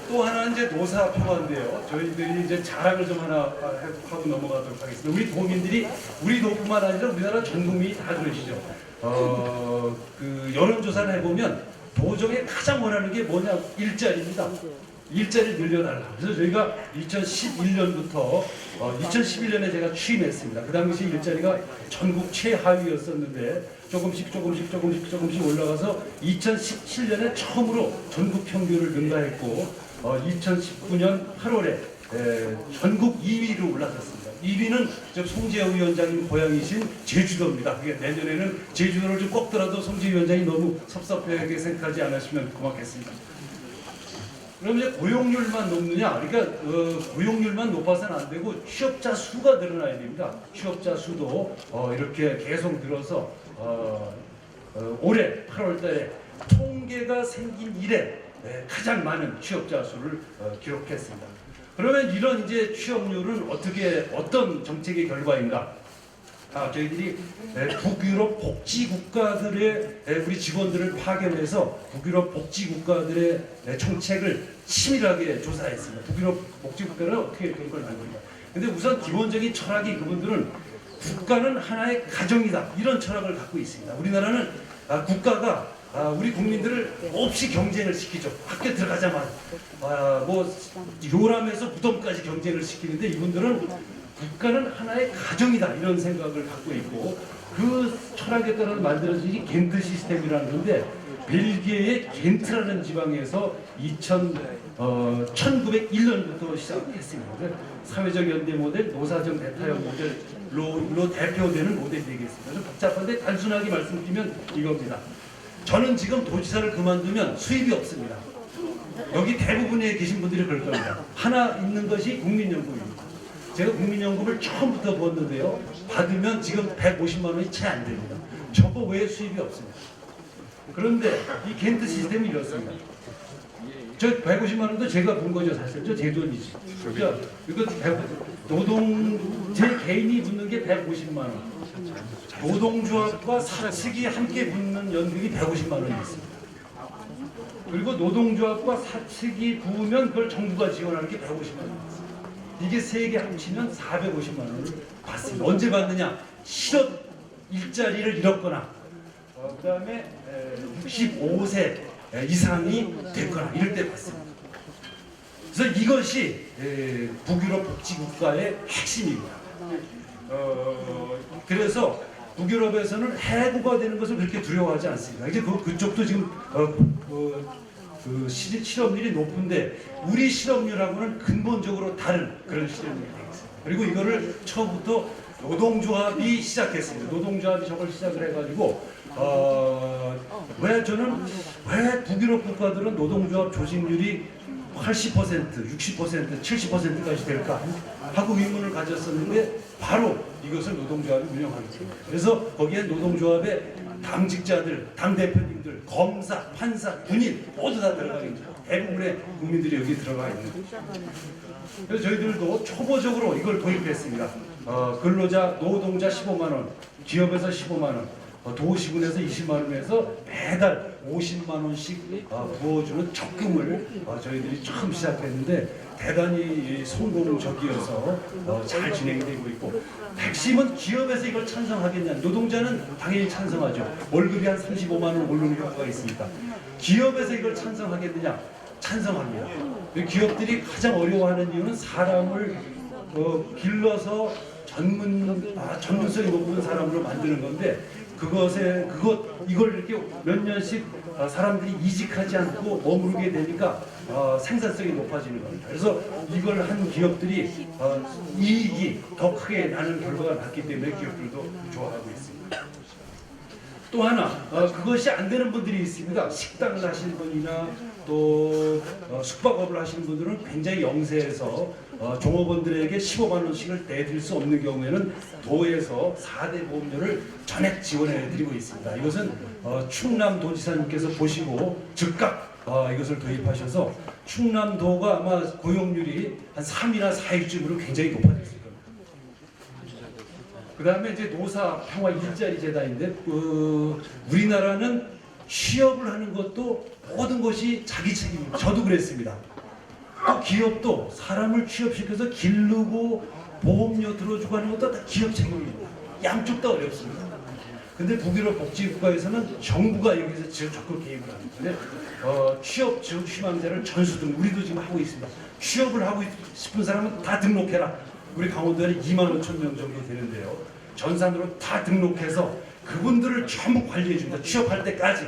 또 하나 이제 노사 평화인데요. 저희들이 이제 자랑을 좀 하나 하고 넘어가도록 하겠습니다. 우리 도민들이 우리도뿐만 아니라 우리나라 전 국민이 다 그러시죠. 그 여론조사를 해보면 도정에 가장 원하는 게 뭐냐? 일자리입니다. 일자리를 늘려달라. 그래서 저희가 2011년부터 2011년에 제가 취임했습니다. 그 당시 일자리가 전국 최하위였었는데 조금씩 올라가서 2017년에 처음으로 전국 평균을 능가했고 2019년 8월에 전국 2위로 올라섰습니다. 2위는 송재호 위원장님 고향이신 제주도입니다. 그게 내년에는 제주도를 좀 꺾더라도 송재호 위원장이 너무 섭섭하게 생각하지 않으시면 고맙겠습니다. 그럼 이제 고용률만 높느냐? 그러니까 고용률만 높아서는 안 되고 취업자 수가 늘어나야 됩니다. 취업자 수도 이렇게 계속 늘어서 올해 8월달에 통계가 생긴 이래 가장 많은 취업자 수를 기록했습니다. 그러면 이런 이제 취업률은 어떤 정책의 결과인가? 저희들이 북유럽 복지 국가들의 우리 직원들을 파견해서 북유럽 복지 국가들의 정책을 치밀하게 조사했습니다. 북유럽 복지 국가는 어떻게 그런 걸 만듭니까? 근데 우선 기본적인 철학이 그분들은 국가는 하나의 가정이다 이런 철학을 갖고 있습니다. 우리나라는 국가가 우리 국민들을 없이 경쟁을 시키죠. 학교 들어가자마자 뭐 요람에서 무덤까지 경쟁을 시키는데 이분들은 국가는 하나의 가정이다 이런 생각을 갖고 있고 그 철학에 따라 만들어진 겐트 시스템이라는 건데 벨기에의 겐트라는 지방에서 1901년부터 시작했습니다. 사회적 연대 모델, 노사정 대타협 모델로 대표되는 모델이 되겠습니다. 좀 복잡한데 단순하게 말씀드리면 이겁니다. 저는 지금 도지사를 그만두면 수입이 없습니다. 여기 대부분에 계신 분들이 그럴 겁니다. 하나 있는 것이 국민연금입니다. 제가 국민연금을 처음부터 벌었는데요. 받으면 지금 150만 원이 채 안 됩니다. 저거 외에 수입이 없습니다. 그런데 이 겐트 시스템이 이렇습니다. 저 150만 원도 제가 본 거죠, 사실. 제 돈이지. 그러니까 이거 제 개인이 붙는 게 150만 원. 노동조합과 사측이 함께 붙는 연금이 150만 원이 있습니다. 그리고 노동조합과 사측이 부으면 그걸 정부가 지원하는 게 150만 원. 이게 세 개 합치면 450만 원을 받습니다. 언제 받느냐? 실업 일자리를 잃었거나 그다음에 65세 이상이 됐거나 이럴 때 받습니다. 그래서 이것이 북유럽 복지국가의 핵심입니다. 그래서 북유럽에서는 해고가 되는 것을 그렇게 두려워하지 않습니다. 이제 그쪽도 지금 실업률이 높은데 우리 실업률하고는 근본적으로 다른 그런 실업률이 되겠습니다. 그리고 이거를 처음부터 노동조합이 시작했습니다. 노동조합이 저걸 시작을 해가지고 왜 북유럽 국가들은 노동조합 조직률이 80%, 60%, 70%까지 될까 하고 의문을 가졌었는데 바로 이것을 노동조합이 운영합니다. 그래서 거기에 노동조합의 당직자들, 당대표님들, 검사, 판사, 군인 모두 다 들어가 있는 대부분의 국민들이 여기 들어가 있는 거죠. 그래서 저희들도 초보적으로 이걸 도입했습니다. 근로자, 노동자 15만 원, 기업에서 15만 원, 도시군에서 20만 원에서 매달 50만 원씩 부어주는 적금을 저희들이 처음 시작했는데 대단히 성공적이어서 잘 진행되고 있고, 핵심은 기업에서 이걸 찬성하겠냐. 노동자는 당연히 찬성하죠. 월급이 한 35만 원 오르는 효과가 있으니까. 기업에서 이걸 찬성하겠느냐. 찬성합니다. 기업들이 가장 어려워하는 이유는 사람을 길러서 전문성이 높은 사람으로 만드는 건데, 이걸 이렇게 몇 년씩 사람들이 이직하지 않고 머무르게 되니까 생산성이 높아지는 겁니다. 그래서 이걸 한 기업들이 이익이 더 크게 나는 결과가 났기 때문에 기업들도 좋아하고 있습니다. 또 하나, 그것이 안 되는 분들이 있습니다. 식당을 하시는 분이나 또 숙박업을 하시는 분들은 굉장히 영세해서 종업원들에게 15만 원씩을 내드릴 수 없는 경우에는 도에서 4대 보험료를 전액 지원해 드리고 있습니다. 이것은 충남도지사님께서 보시고 즉각 이것을 도입하셔서 충남도가 아마 고용률이 한 3이나 4일쯤으로 굉장히 높아졌을 겁니다. 그 다음에 이제 노사평화 일자리 재단인데, 우리나라는 취업을 하는 것도 모든 것이 자기 책임입니다. 저도 그랬습니다. 또 기업도 사람을 취업시켜서 기르고 보험료 들어주고 하는 것도 다 기업 책임입니다. 양쪽 다 어렵습니다. 근데 북유럽 복지국가에서는 정부가 여기서 적극 개입을 합니다. 근데 취업 희망자를 전수등 우리도 지금 하고 있습니다. 취업을 하고 싶은 사람은 다 등록해라. 우리 강원도에는 2만 5천 명 정도 되는데요. 전산으로 다 등록해서 그분들을 전부 관리해 줍니다. 취업할 때까지.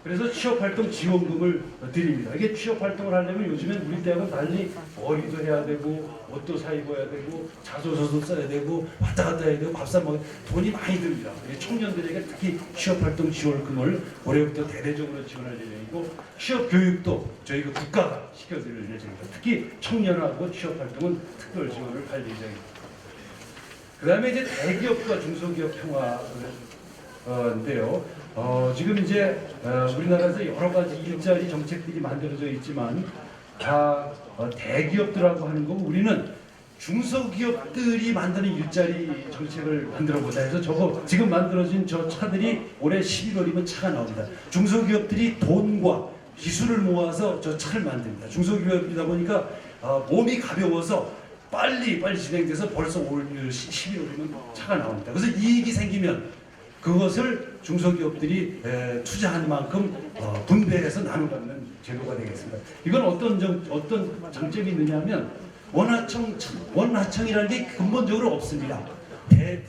그래서 취업활동 지원금을 드립니다. 이게 취업활동을 하려면 요즘엔 우리 대학은 달리 머리도 해야 되고 옷도 사 입어야 되고 자소서도 써야 되고 왔다 갔다 해야 되고 밥 사 먹어야 돈이 많이 듭니다. 청년들에게 특히 취업활동 지원금을 올해부터 대대적으로 지원할 예정이고, 취업교육도 저희가 국가가 시켜드릴 예정입니다. 특히 청년하고 취업활동은 특별 지원을 할 예정입니다. 그 다음에 이제 대기업과 중소기업 평화인데요. 지금 이제 우리나라에서 여러 가지 일자리 정책들이 만들어져 있지만 다 대기업들하고 하는 거고, 우리는 중소기업들이 만드는 일자리 정책을 만들어보자 해서 저거 지금 만들어진 저 차들이 올해 11월이면 차가 나옵니다. 중소기업들이 돈과 기술을 모아서 저 차를 만듭니다. 중소기업이다 보니까 몸이 가벼워서 빨리 진행돼서 벌써 올 11월이면 차가 나옵니다. 그래서 이익이 생기면 그것을 중소기업들이 투자한 만큼 분배해서 나눠받는 제도가 되겠습니다. 이건 어떤 장점이 있느냐면 원하청이라는 게 근본적으로 없습니다.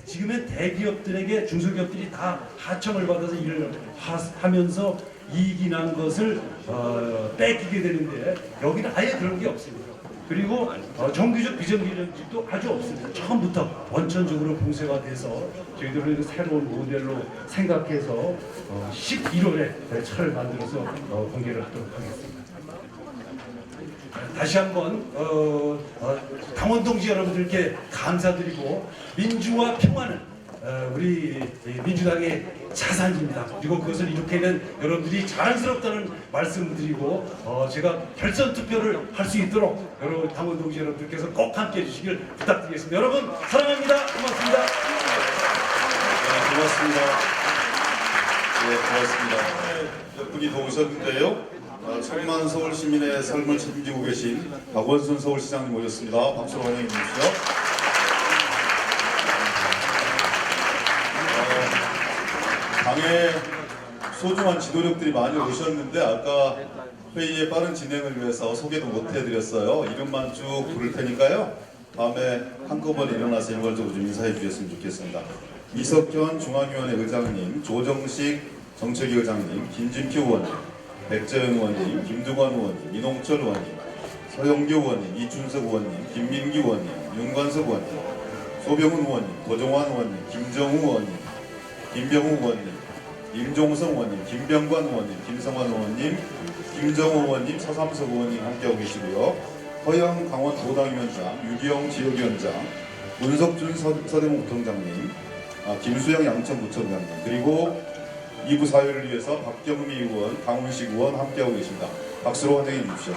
지금의 대기업들에게 중소기업들이 다 하청을 받아서 일을 하면서 이익이 난 것을 뺏기게 되는데, 여기는 아예 그런 게 없습니다. 그리고 정규직 비정규직도 아주 없습니다. 처음부터 원천적으로 공세가 돼서 저희들은 새로운 모델로 생각해서 11월에 차를 만들어서 공개를 하도록 하겠습니다. 다시 한번 강원동지 여러분들께 감사드리고, 민주와 평화는 우리 민주당의 자산입니다. 그리고 그것을 이렇게는 여러분들이 자랑스럽다는 말씀을 드리고, 제가 결선 투표를 할 수 있도록 여러분 강원동지 여러분들께서 꼭 함께해 주시길 부탁드리겠습니다. 여러분 사랑합니다. 고맙습니다. 네, 고맙습니다. 네, 고맙습니다. 몇 분이 더 오셨는데요. 천만 서울 시민의 삶을 책임지고 계신 박원순 서울시장님 모셨습니다. 박수로 환영해 주십시오. 당의 소중한 지도력들이 많이 오셨는데 아까 회의의 빠른 진행을 위해서 소개도 못 해드렸어요. 이름만 쭉 부를 테니까요. 다음에 한꺼번에 일어나서 일괄적으로 좀 인사해 주셨으면 좋겠습니다. 이석현 중앙위원회 의장님, 조정식 정책위 의장님, 김진표 의원님, 백재현 의원님, 김두관 의원님, 이농철 의원님, 서영교 의원님, 이준석 의원님, 김민기 의원님, 윤관석 의원님, 소병훈 의원님, 고종환 의원님, 김정우 의원님, 김병우 의원님, 임종성 의원님, 김병관 의원님, 김성환 의원님, 김정우 의원님, 서삼석 의원님 함께하고 계시고요. 허영 강원 도당위원장, 유기영 지역위원장, 문석준 서대문 부총장님, 김수영 양천구청장님, 그리고 2부 사회를 위해서 박경미 의원, 강훈식 의원 함께하고 계십니다. 박수로 환영해 주십시오.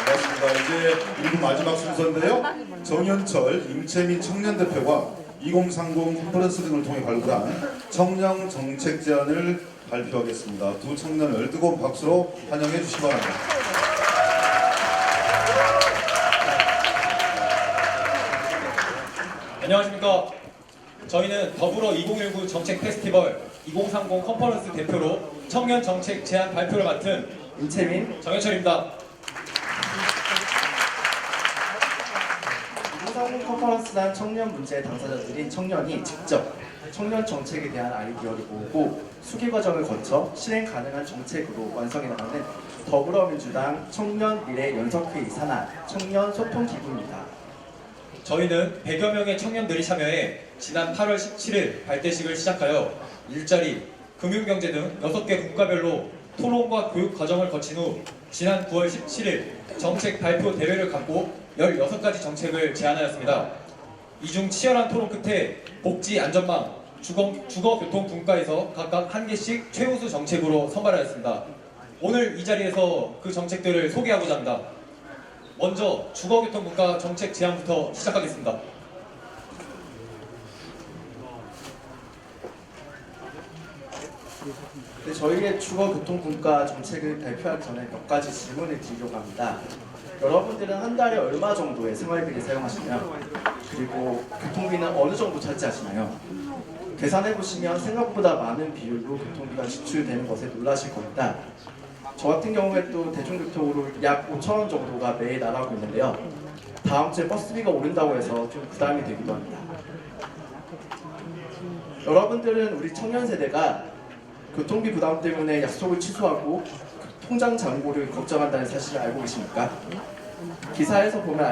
고맙습니다. 이제 1부 마지막 순서인데요. 정현철, 임채민 청년대표가 2030 컨퍼런스 등을 통해 발굴한 청년 정책 제안을 발표하겠습니다. 두 청년을 뜨거운 박수로 환영해 주시기 바랍니다. 안녕하십니까. 저희는 더불어 2019 정책 페스티벌 2030 컨퍼런스 대표로 청년 정책 제안 발표를 맡은 임채민, 정현철입니다. 2030 컨퍼런스단 청년 문제 당사자들인 청년이 직접 청년 정책에 대한 아이디어를 모으고 수기 과정을 거쳐 실행 가능한 정책으로 완성해 나가는 더불어민주당 청년 미래 연석회의 산하 청년 소통 기구입니다. 저희는 100여 명의 청년들이 참여해 지난 8월 17일 발대식을 시작하여 일자리, 금융경제 등 6개 국가별로 토론과 교육 과정을 거친 후 지난 9월 17일 정책 발표 대회를 갖고 16가지 정책을 제안하였습니다. 이 중 치열한 토론 끝에 복지 안전망, 주거교통 분과에서 각각 한 개씩 최우수 정책으로 선발하였습니다. 오늘 이 자리에서 그 정책들을 소개하고자 합니다. 먼저 주거교통 분과 정책 제안부터 시작하겠습니다. 저희의 주거교통분과 정책을 발표하기 전에 몇 가지 질문을 드리려고 합니다. 여러분들은 한 달에 얼마 정도의 생활비를 사용하시나요? 그리고 교통비는 어느 정도 차지하시나요? 계산해보시면 생각보다 많은 비율로 교통비가 지출되는 것에 놀라실 겁니다. 저 같은 경우에 또 대중교통으로 약 5,000원 정도가 매일 나가고 있는데요. 다음 주에 버스비가 오른다고 해서 좀 부담이 되기도 합니다. 여러분들은 우리 청년 세대가 교통비 부담 때문에 약속을 취소하고 통장 잔고를 걱정한다는 사실을 알고 계십니까? 기사에서 보면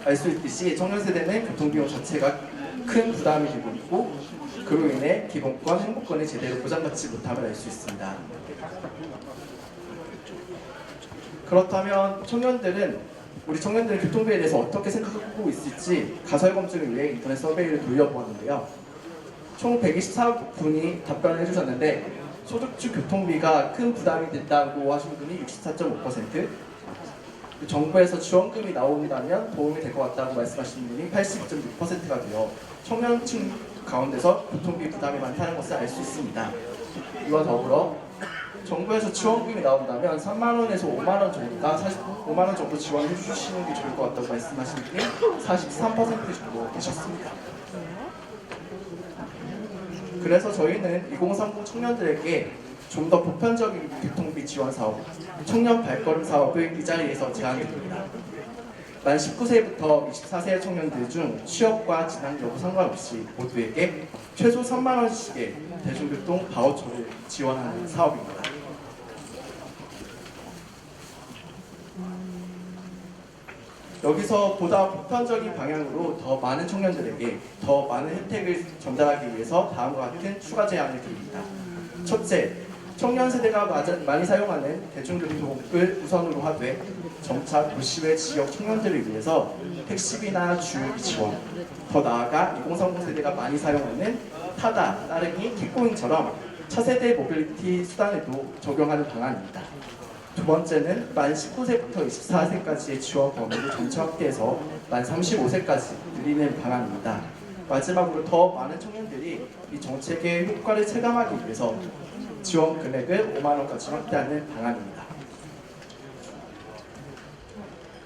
알 수 있듯이 청년 세대는 교통비용 자체가 큰 부담이 되고 있고 그로 인해 기본권, 행복권을 제대로 보장받지 못함을 알 수 있습니다. 그렇다면 우리 청년들은 교통비에 대해서 어떻게 생각하고 있을지 가설 검증을 위해 인터넷 서베이를 돌려보았는데요. 총 124분이 답변을 해주셨는데 소득주 교통비가 큰 부담이 된다고 하신 분이 64.5%, 정부에서 지원금이 나온다면 도움이 될 것 같다고 말씀하신 분이 80.6%가 되어 청년층 가운데서 교통비 부담이 많다는 것을 알 수 있습니다. 이와 더불어 정부에서 지원금이 나온다면 3만원에서 5만원 정도가 5만원 정도 지원해 주시는 게 좋을 것 같다고 말씀하신 분이 43% 정도 되셨습니다. 그래서 저희는 2030 청년들에게 좀 더 보편적인 교통비 지원 사업, 청년 발걸음 사업을 이 자리에서 제안드립니다. 만 19세부터 24세 청년들 중 취업과 진학 여부 상관없이 모두에게 최소 3만원씩의 대중교통 바우처를 지원하는 사업입니다. 여기서 보다 보편적인 방향으로 더 많은 청년들에게 더 많은 혜택을 전달하기 위해서 다음과 같은 추가 제안을 드립니다. 첫째, 청년 세대가 많이 사용하는 대중교통을 우선으로 하되 점차 도시외 지역 청년들을 위해서 택시비나 주유비 지원, 더 나아가 2030 세대가 많이 사용하는 타다, 따릉이, 킥고잉처럼 차세대 모빌리티 수단에도 적용하는 방안입니다. 두 번째는 만 19세부터 24세까지의 지원 범위를 점차 확대해서 만 35세까지 늘리는 방안입니다. 마지막으로 더 많은 청년들이 이 정책의 효과를 체감하기 위해서 지원 금액을 5만원까지 확대하는 방안입니다.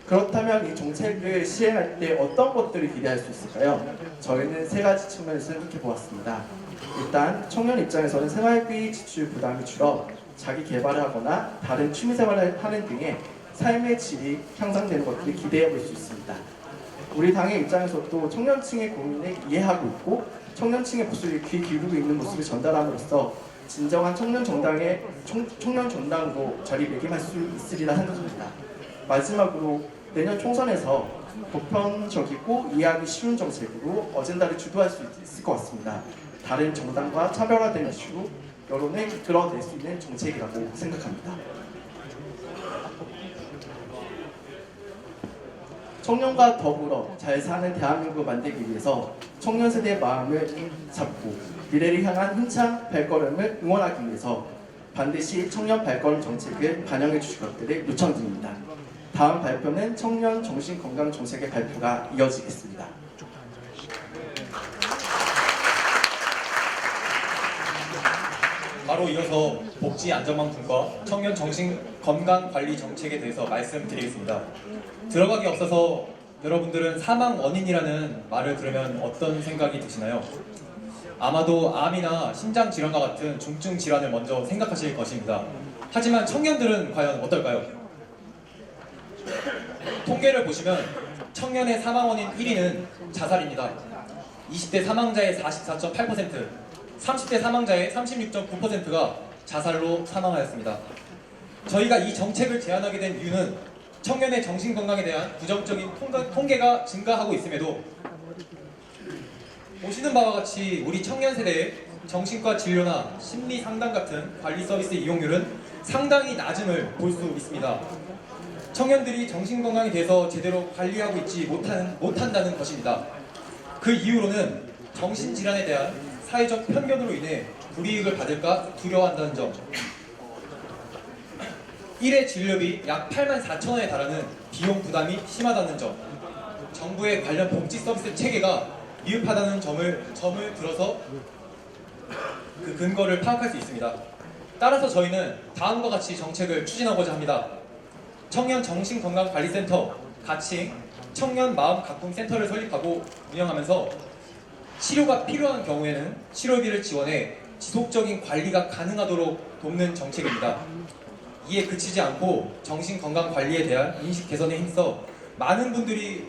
그렇다면 이 정책을 시행할 때 어떤 것들을 기대할 수 있을까요? 저희는 세 가지 측면을 생각해 보았습니다. 일단 청년 입장에서는 생활비 지출 부담이 줄어 자기 개발을 하거나 다른 취미생활을 하는 등의 삶의 질이 향상되는 것들을 기대해 볼 수 있습니다. 우리 당의 입장에서도 청년층의 고민을 이해하고 있고 청년층의 목소리에 귀 기울이고 있는 모습을 전달함으로써 진정한 청년 정당으로 자리매김할 수 있으리라 생각합니다. 마지막으로 내년 총선에서 보편적이고 이해하기 쉬운 정책으로 어젠다를 주도할 수 있을 것 같습니다. 다른 정당과 차별화된 이슈로 여론을 이끌어낼 수 있는 정책이라고 생각합니다. 청년과 더불어 잘 사는 대한민국을 만들기 위해서 청년 세대의 마음을 잡고 미래를 향한 힘찬 발걸음을 응원하기 위해서 반드시 청년 발걸음 정책을 반영해 주실 것들을 요청드립니다. 다음 발표는 청년 정신건강 정책의 발표가 이어지겠습니다. 바로 이어서 복지 안전망품과 청년 정신 건강 관리 정책에 대해서 말씀드리겠습니다. 들어가기 앞서서 여러분들은 사망 원인이라는 말을 들으면 어떤 생각이 드시나요? 아마도 암이나 심장 질환과 같은 중증 질환을 먼저 생각하실 것입니다. 하지만 청년들은 과연 어떨까요? 통계를 보시면 청년의 사망 원인 1위는 자살입니다. 20대 사망자의 44.8%, 30대 사망자의 36.9%가 자살로 사망하였습니다. 저희가 이 정책을 제안하게 된 이유는 청년의 정신건강에 대한 부정적인 통계가 증가하고 있음에도 보시는 바와 같이 우리 청년 세대의 정신과 진료나 심리 상담 같은 관리 서비스 이용률은 상당히 낮음을 볼 수 있습니다. 청년들이 정신건강에 대해서 제대로 관리하고 있지 못한다는 것입니다. 그 이유로는 정신질환에 대한 사회적 편견으로 인해 불이익을 받을까 두려워한다는 점, 1회 진료비 약 84,000원에 달하는 비용 부담이 심하다는 점, 정부의 관련 복지 서비스 체계가 미흡하다는 점을 들어서 그 근거를 파악할 수 있습니다. 따라서 저희는 다음과 같이 정책을 추진하고자 합니다. 청년 정신건강관리센터, 가칭 청년 마음가꿈센터를 설립하고 운영하면서 치료가 필요한 경우에는 치료비를 지원해 지속적인 관리가 가능하도록 돕는 정책입니다. 이에 그치지 않고 정신건강관리에 대한 인식 개선에 힘써 많은 분들이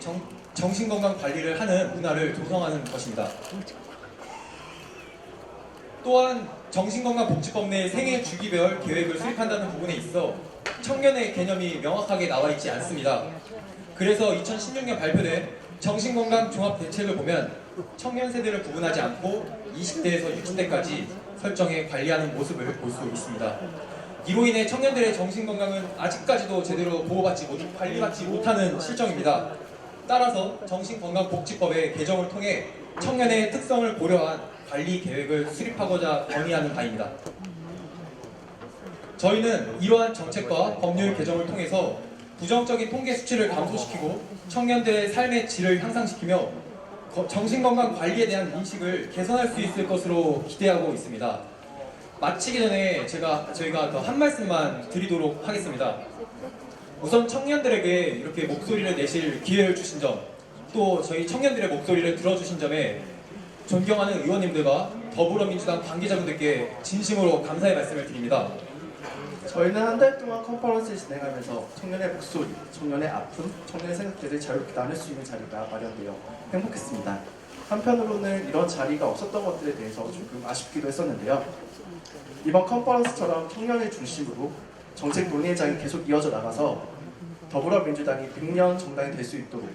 정신건강관리를 하는 문화를 조성하는 것입니다. 또한 정신건강복지법 내 생애 주기별 계획을 수립한다는 부분에 있어 청년의 개념이 명확하게 나와 있지 않습니다. 그래서 2016년 발표된 정신건강 종합대책을 보면 청년 세대를 구분하지 않고 20대에서 60대까지 설정해 관리하는 모습을 볼 수 있습니다. 이로 인해 청년들의 정신건강은 아직까지도 제대로 관리받지 못하는 실정입니다. 따라서 정신건강복지법의 개정을 통해 청년의 특성을 고려한 관리 계획을 수립하고자 건의하는 바입니다. 저희는 이러한 정책과 법률 개정을 통해서 부정적인 통계 수치를 감소시키고 청년들의 삶의 질을 향상시키며 정신건강 관리에 대한 인식을 개선할 수 있을 것으로 기대하고 있습니다. 마치기 전에 저희가 더 한 말씀만 드리도록 하겠습니다. 우선 청년들에게 이렇게 목소리를 내실 기회를 주신 점, 또 저희 청년들의 목소리를 들어주신 점에 존경하는 의원님들과 더불어민주당 관계자분들께 진심으로 감사의 말씀을 드립니다. 저희는 한 달 동안 컨퍼런스를 진행하면서 청년의 목소리, 청년의 아픔, 청년의 생각들을 자유롭게 나눌 수 있는 자리가 마련되어 행복했습니다. 한편으로는 이런 자리가 없었던 것들에 대해서 조금 아쉽기도 했었는데요. 이번 컨퍼런스처럼 청년을 중심으로 정책 논의의 장이 계속 이어져 나가서 더불어민주당이 100년 정당이 될 수 있도록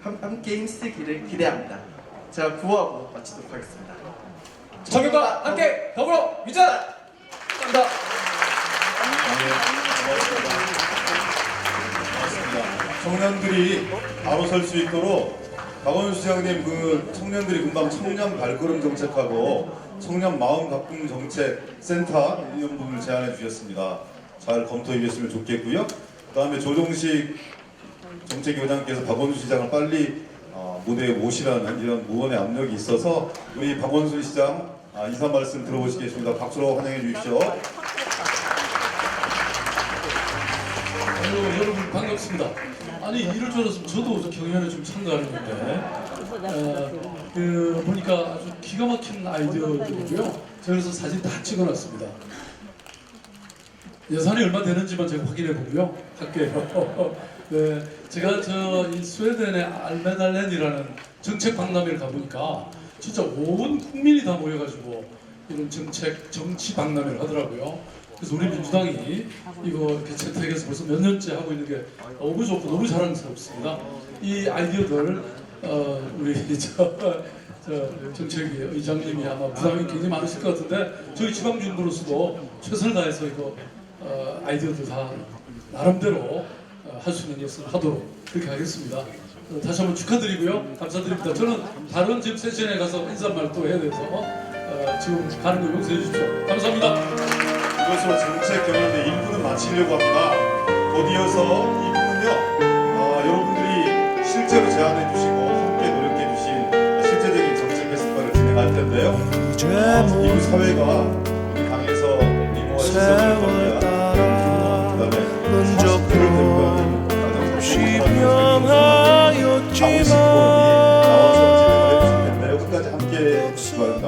함께 힘쓰기를 기대합니다. 제가 구호하고 마치도록 하겠습니다. 청년과 함께 더불어민주당! 감사합니다. 청년들이 바로 설 수 있도록 박원순 시장님 그 청년들이 금방 청년 발걸음 정책하고 청년 마음 가꿈 정책 센터 이런 부분을 제안해 주셨습니다. 잘 검토해 주셨으면 좋겠고요. 그다음에 조정식 정책위원장께서 박원순 시장을 빨리 무대에 모시라는 이런 무언의 압력이 있어서 우리 박원순 시장 인사 말씀 들어보시겠습니다. 박수로 환영해 주십시오. 여러분 반갑습니다. 아니 이럴 줄 알았으면 저도 경연에 좀 참가하는 건데 보니까 아주 기가 막힌 아이디어들이고요. 제가 그래서 사진 다 찍어놨습니다. 예산이 얼마 되는지만 제가 확인해 보고요 할게요. 네, 제가 이 스웨덴의 알메달렌이라는 정책 박람회를 가보니까 진짜 온 국민이 다 모여가지고 이런 정치 박람회를 하더라고요. 그래서 우리 민주당이 이거 이렇게 채택해서 벌써 몇 년째 하고 있는 게 너무 좋고 너무 자랑스럽습니다. 이 아이디어들 우리 정책위 의장님이 아마 부담이 굉장히 많으실 것 같은데 저희 지방정부로서도 최선을 다해서 이거 아이디어들 다 나름대로 할 수 있는 것을 하도록 그렇게 하겠습니다. 다시 한번 축하드리고요. 감사드립니다. 저는 다른 지금 세션에 가서 인사말 또 해야 돼서 지금 가는 거 용서해 주십시오. 감사합니다. 이것으로 정책 경연대 1부는 마치려고 합니다. 곧 이어서 2부는요, 여러분들이 실제로 제안해 주시고 함께 노력해 주신 실제적인 정책 페스티벌을 진행할 텐데요. 2부 사회가 우리 당에서 리모와 시선을 겁니다. 그 다음에 40%를 데리고 가는 가장 실명하였지만 나와서 진행을 해주실 텐데요. 끝까지 함께 해주시기 바랍니다.